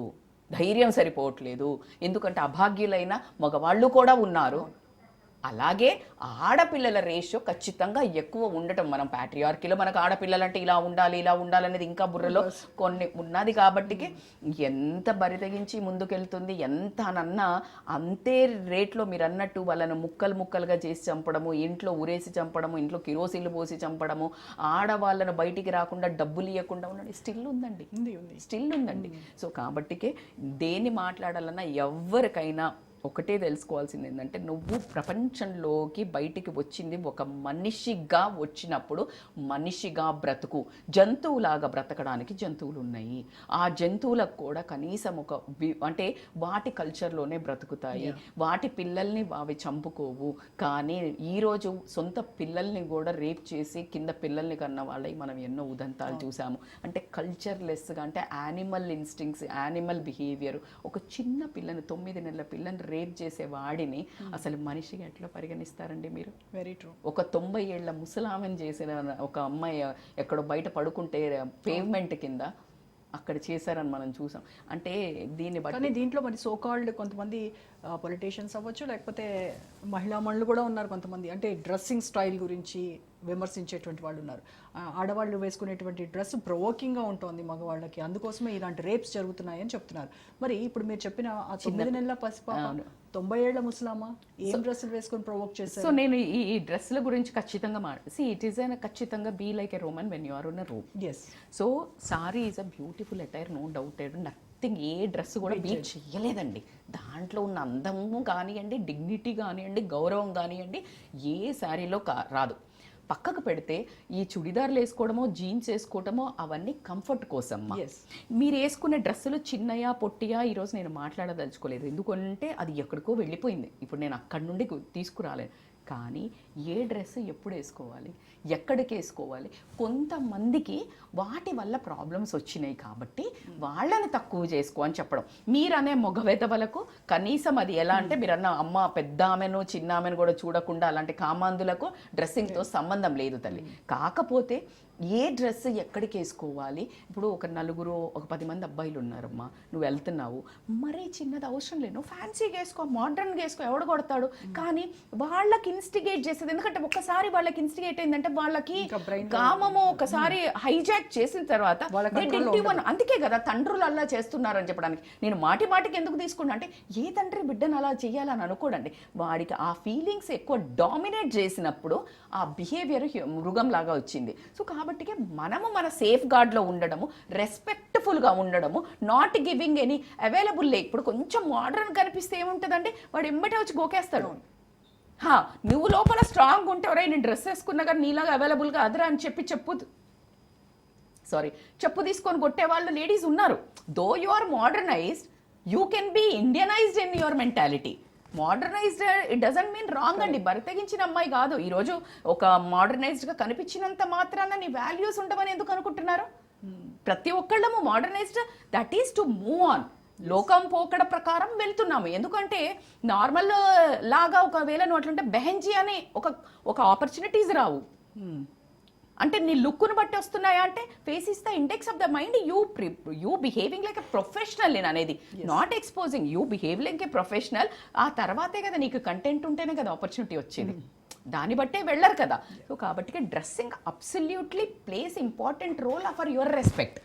ధైర్యం సరిపోవట్లేదు. ఎందుకంటే అభాగ్యులైన మగవాళ్ళు కూడా ఉన్నారు. అలాగే ఆడపిల్లల రేషియో ఖచ్చితంగా ఎక్కువ ఉండటం, మనం ప్యాట్రియార్కీలో మనకు ఆడపిల్లలంటే ఇలా ఉండాలి అనేది ఇంకా బుర్రలో కొన్ని ఉన్నది కాబట్టికి ఎంత బరితెగించి ముందుకెళ్తుంది, ఎంత అనన్నా అంతే రేట్లో మీరు అన్నట్టు వాళ్ళను ముక్కలుగా చేసి చంపడము, ఇంట్లో ఉరేసి చంపడము, ఇంట్లో కిరోసిన్లు పోసి చంపడము, ఆడవాళ్ళను బయటికి రాకుండా డబ్బులు ఇవ్వకుండా ఉండడం స్టిల్ ఉందండి, స్టిల్ ఉందండి. సో కాబట్టికే దేన్ని మాట్లాడాలన్నా ఎవరికైనా ఒకటే తెలుసుకోవాల్సింది ఏంటంటే, నువ్వు ప్రపంచంలోకి బయటికి వచ్చింది ఒక మనిషిగా వచ్చినప్పుడు మనిషిగా బ్రతుకు. జంతువులాగా బ్రతకడానికి జంతువులు ఉన్నాయి, ఆ జంతువులకు కూడా కనీసం ఒక అంటే వాటి కల్చర్లోనే బ్రతుకుతాయి, వాటి పిల్లల్ని అవి చంపుకోవు. కానీ ఈరోజు సొంత పిల్లల్ని కూడా రేప్ చేసి కింద పిల్లల్ని కన్న వాళ్ళకి మనం ఎన్నో ఉదంతాలు చూసాము. అంటే కల్చర్లెస్గా, అంటే యానిమల్ ఇన్స్టింక్ట్స్, యానిమల్ బిహేవియర్. ఒక చిన్న పిల్లని 9 నెలల పిల్లని రేప్ చేసే వాడిని అసలు మనిషిగా ఎట్లా పరిగణిస్తారండి మీరు? Very true. ఒక 90 ఏళ్ల ముసలామెను చేసిన ఒక అమ్మాయి ఎక్కడో బయట పడుకుంటే పేవ్మెంట్ కింద అక్కడ చేశారని మనం చూసాం. అంటే దీన్ని కానీ దీంట్లో మరి సోకాల్డ్ కొంతమంది పొలిటీషియన్స్ అవ్వచ్చు, లేకపోతే మహిళా మనులు కూడా ఉన్నారు కొంతమంది, అంటే డ్రెస్సింగ్ స్టైల్ గురించి విమర్శించేటువంటి వాళ్ళు ఉన్నారు. ఆడవాళ్ళు వేసుకునేటువంటి డ్రెస్ ప్రొవోకింగ్గా ఉంటుంది మగవాళ్ళకి, అందుకోసమే ఇలాంటి రేప్స్ జరుగుతున్నాయని చెప్తున్నారు. మరి ఇప్పుడు మీరు చెప్పిన ఆ 9 నెలల పసిపాప 90 ఏళ్ల ముసలామా ఏం డ్రెస్సులు వేసుకొని ప్రొవోక్ చేశారు? సో నేను ఈ డ్రెస్ల గురించి ఖచ్చితంగా ఇట్ ఈస్ ఖచ్చితంగా be like a Roman when you are in a room. So sari is a beautiful attire, no doubt. Nothing, ఏ డ్రెస్ కూడా బీట్ చేయలేదండి. దాంట్లో ఉన్న అందము కానివ్వండి, డిగ్నిటీ కానివ్వండి, గౌరవం కానివ్వండి, ఏ శారీలో రాదు. పక్కకు పెడితే ఈ చుడిదార్లు వేసుకోవడమో, జీన్స్ వేసుకోవడమో అవన్నీ కంఫర్ట్ కోసం. మీరు వేసుకునే డ్రెస్సులు చిన్నయా పొట్టియా ఈరోజు నేను మాట్లాడదలుచుకోలేదు, ఎందుకంటే అది ఎక్కడికో వెళ్ళిపోయింది. ఇప్పుడు నేను అక్కడి నుండి తీసుకురాలేను. కానీ ఏ డ్రెస్ ఎప్పుడు వేసుకోవాలి, ఎక్కడికి వేసుకోవాలి, కొంతమందికి వాటి వల్ల ప్రాబ్లమ్స్ వచ్చినాయి కాబట్టి వాళ్ళని తక్కువ చేసుకో అని చెప్పడం. మీరనే మగవెదవలకు కనీసం అది ఎలా అంటే, మీరన్న అమ్మ పెద్ద ఆమెను చిన్న ఆమెను కూడా చూడకుండా అలాంటి కామాంధులకు డ్రెస్సింగ్తో సంబంధం లేదు తల్లి. కాకపోతే ఏ డ్రెస్ ఎక్కడికి వేసుకోవాలి, ఇప్పుడు ఒక 9 ఒక 10 మంది అబ్బాయిలు ఉన్నారమ్మా, నువ్వు వెళ్తున్నావు, మరీ చిన్నది అవసరం లేదు, నువ్వు ఫ్యాన్సీగా వేసుకో, మోడర్న్గా వేసుకో, ఎవడు కొడతాడు. కానీ వాళ్ళకి ఇన్స్టిగేట్ చేసేది, ఎందుకంటే ఒక్కసారి వాళ్ళకి ఇన్స్టిగేట్ అయిందంటే వాళ్ళకి కామము ఒకసారి హైజాక్ చేసిన తర్వాత అందుకే కదా తండ్రులు అలా చేస్తున్నారని చెప్పడానికి. నేను మాటికి ఎందుకు తీసుకున్నా అంటే, ఏ తండ్రి బిడ్డను అలా చేయాలని అనుకోడండి, వాడికి ఆ ఫీలింగ్స్ ఎక్కువ డామినేట్ చేసినప్పుడు ఆ బిహేవియర్ మృగంలాగా వచ్చింది. సో కాబట్టి మనము మన సేఫ్ గార్డ్లో ఉండడము, రెస్పెక్ట్ఫుల్గా ఉండడము, నాట్ గివింగ్ ఎనీ అవైలబుల్ లే. ఇప్పుడు కొంచెం మోడర్న్ కనిపిస్తే ఏముంటుందండి, వాడు ఎంబటే వచ్చి గోకేస్తాడు. నువ్వు లోపల స్ట్రాంగ్ ఉంటే ఎవరై నేను డ్రెస్ వేసుకున్నా కానీ నీలాగా అవైలబుల్గా అదరా అని చెప్పు తీసుకొని కొట్టే వాళ్ళు లేడీస్ ఉన్నారు. Though you are modernized, you can be Indianized in your mentality. Modernized it doesn't mean wrong అండి. బరితెగించిన అమ్మాయి కాదు. ఈరోజు ఒక మోడర్నైజ్డ్గా కనిపించినంత మాత్రాన నీ వాల్యూస్ ఉండవని ఎందుకు అనుకుంటున్నారు? ప్రతి ఒక్కళ్ళము modernized, that is to move on. లోకం పోకడ ప్రకారం వెళ్తున్నాము. ఎందుకంటే నార్మల్ లాగా ఒకవేళ నువ్వు అట్లుంటే బెహెంజీ అని ఒక ఆపర్చునిటీస్ రావు. అంటే నీ లుక్ను బట్టి వస్తున్నాయా అంటే, face is the index of the mind. You behaving like a professional నేను అనేది, not exposing. You behave like a professional. ఆ తర్వాతే కదా నీకు కంటెంట్ ఉంటేనే కదా ఆపర్చునిటీ వచ్చేది, దాన్ని బట్టే వెళ్ళరు కదా. సో కాబట్టి dressing absolutely plays important role for your respect.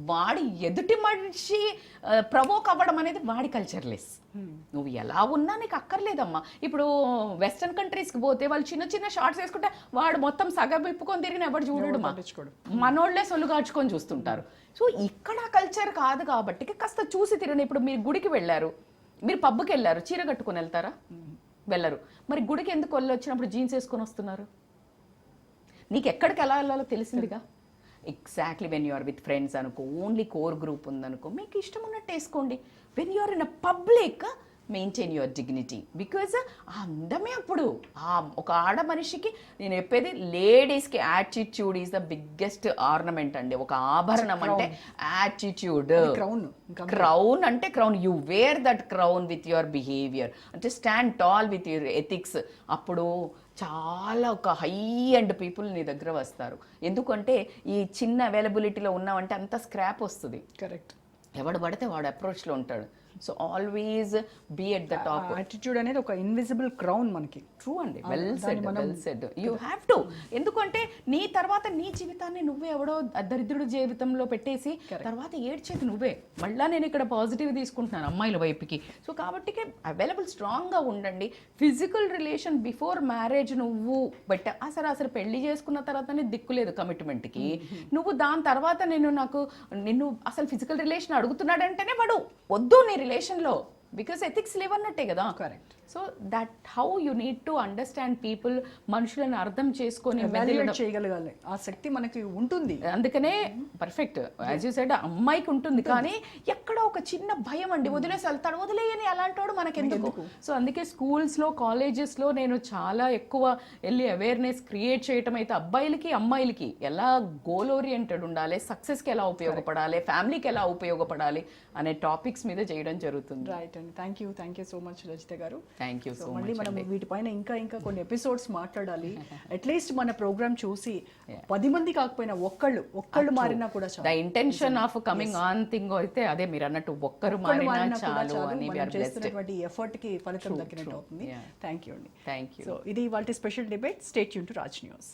వాడి ఎదుటి మనిషి ప్రవోక్ అవ్వడం అనేది వాడి కల్చర్లెస్. నువ్వు ఎలా ఉన్నా నీకు అక్కర్లేదమ్మా. ఇప్పుడు వెస్టర్న్ కంట్రీస్కి పోతే వాళ్ళు చిన్న చిన్న షార్ట్స్ వేసుకుంటే వాడు మొత్తం సగం విప్పుకొని తిరిగిన ఎవడు చూడడు, మనోళ్లే సొల్లుగాడ్చుకొని చూస్తుంటారు. సో ఇక్కడ కల్చర్ కాదు కాబట్టి కాస్త చూసి తిరగండి. ఇప్పుడు మీరు గుడికి వెళ్ళారు, మీరు పబ్కి వెళ్ళారు, చీర కట్టుకొని వెళ్తారా? వెళ్ళరు. మరి గుడికి ఎందుకు వచ్చినప్పుడు జీన్స్ వేసుకొని వస్తున్నారు? నీకు ఎక్కడికి ఎలా వెళ్ళాలో తెలిసిందిగా. Exactly when you are with friends అనుకో, ఓన్లీ కోర్ గ్రూప్ ఉందనుకో, మీకు ఇష్టం ఉన్నట్టు వేసుకోండి. When you are in a public, maintain your dignity. Because ఆ అందమే అప్పుడు ఒక ఆడ మనిషికి నేను చెప్పేది, లేడీస్కి attitude is the biggest ornament అండి. ఒక ఆభరణం అంటే యాటిట్యూడ్. క్రౌన్ అంటే crown, you wear that crown with your behaviour, అంటే stand tall with your ethics. అప్పుడు చాలా ఒక హై అండ్ పీపుల్ నీ దగ్గర వస్తారు. ఎందుకంటే ఈ చిన్న అవైలబిలిటీలో ఉన్నామంటే అంత స్క్రాప్ వస్తుంది. కరెక్ట్. ఎవడు పడితే వాడు అప్రోచ్లో ఉంటాడు. So always be at the top. Attitude అనేది ఒక ఇన్విజిబుల్ క్రౌన్ మనకి. ట్రూ అండి, well said. You have to. ఎందుకంటే నీ తర్వాత నీ జీవితాన్ని నువ్వే ఎవడో దరిద్రుడి జీవితంలో పెట్టేసి తర్వాత ఏడ్చేది నువ్వే. మళ్ళీ నేను ఇక్కడ పాజిటివ్ తీసుకుంటున్నాను అమ్మాయిల వైపుకి. సో కాబట్టి అవైలబుల్ స్ట్రాంగ్గా ఉండండి. ఫిజికల్ రిలేషన్ బిఫోర్ మ్యారేజ్ నువ్వు అసలు పెళ్లి చేసుకున్న తర్వాతనే దిక్కులేదు కమిట్మెంట్కి. నువ్వు దాని తర్వాత నిన్ను అసలు ఫిజికల్ రిలేషన్ అడుగుతున్నాడంటేనే వాడు వద్దు నీ రిలేషన్లో, బికాస్ ఎథిక్స్ లేవన్నట్టే కదా. Correct. So that how you need to understand people. మనుషులను అర్థం చేసుకొని చేయగలగాలి, ఆ శక్తి మనకి ఉంటుంది. అందుకనే పర్ఫెక్ట్ యాజ్ యూ సెడ్ అమ్మాయికి ఉంటుంది, కానీ ఎక్కడ ఒక చిన్న భయం అండి, వదిలేసి వెళ్తాడు, వదిలేయని అలాంటి వాడు మనకెందుకు. సో అందుకే స్కూల్స్లో కాలేజెస్లో నేను చాలా ఎక్కువ వెళ్ళి అవేర్నెస్ క్రియేట్ చేయటం అయితే అబ్బాయిలకి అమ్మాయిలకి ఎలా గోల్ ఓరియంటెడ్ ఉండాలి, సక్సెస్కి ఎలా ఉపయోగపడాలి, ఫ్యామిలీకి ఎలా ఉపయోగపడాలి అనే టాపిక్స్ మీద చేయడం జరుగుతుంది. రైట్ అండి. Thank you so much Rajitha గారు. థ్యాంక్ యూ సో మళ్ళీ మనం వీటిపైన ఇంకా కొన్ని ఎపిసోడ్స్ మాట్లాడాలి. అట్లీస్ట్ మన ప్రోగ్రామ్ చూసి 10 మంది కాకపోయినా ఒక్కళ్ళు మారినా కూడా చాలు. The intention of coming on thing అయితే అదే మీరు అన్నట్టు ఒక్కరు మారినా చాలు అని మనం చేస్తున్నటువంటి ఎఫర్ట్ కి ఫలితం దక్కినట్టు అవుతుంది. థ్యాంక్ యూ అండి. Thank you. సో ఇది ఇవాల్టి special debate. Stay tune to Raj news.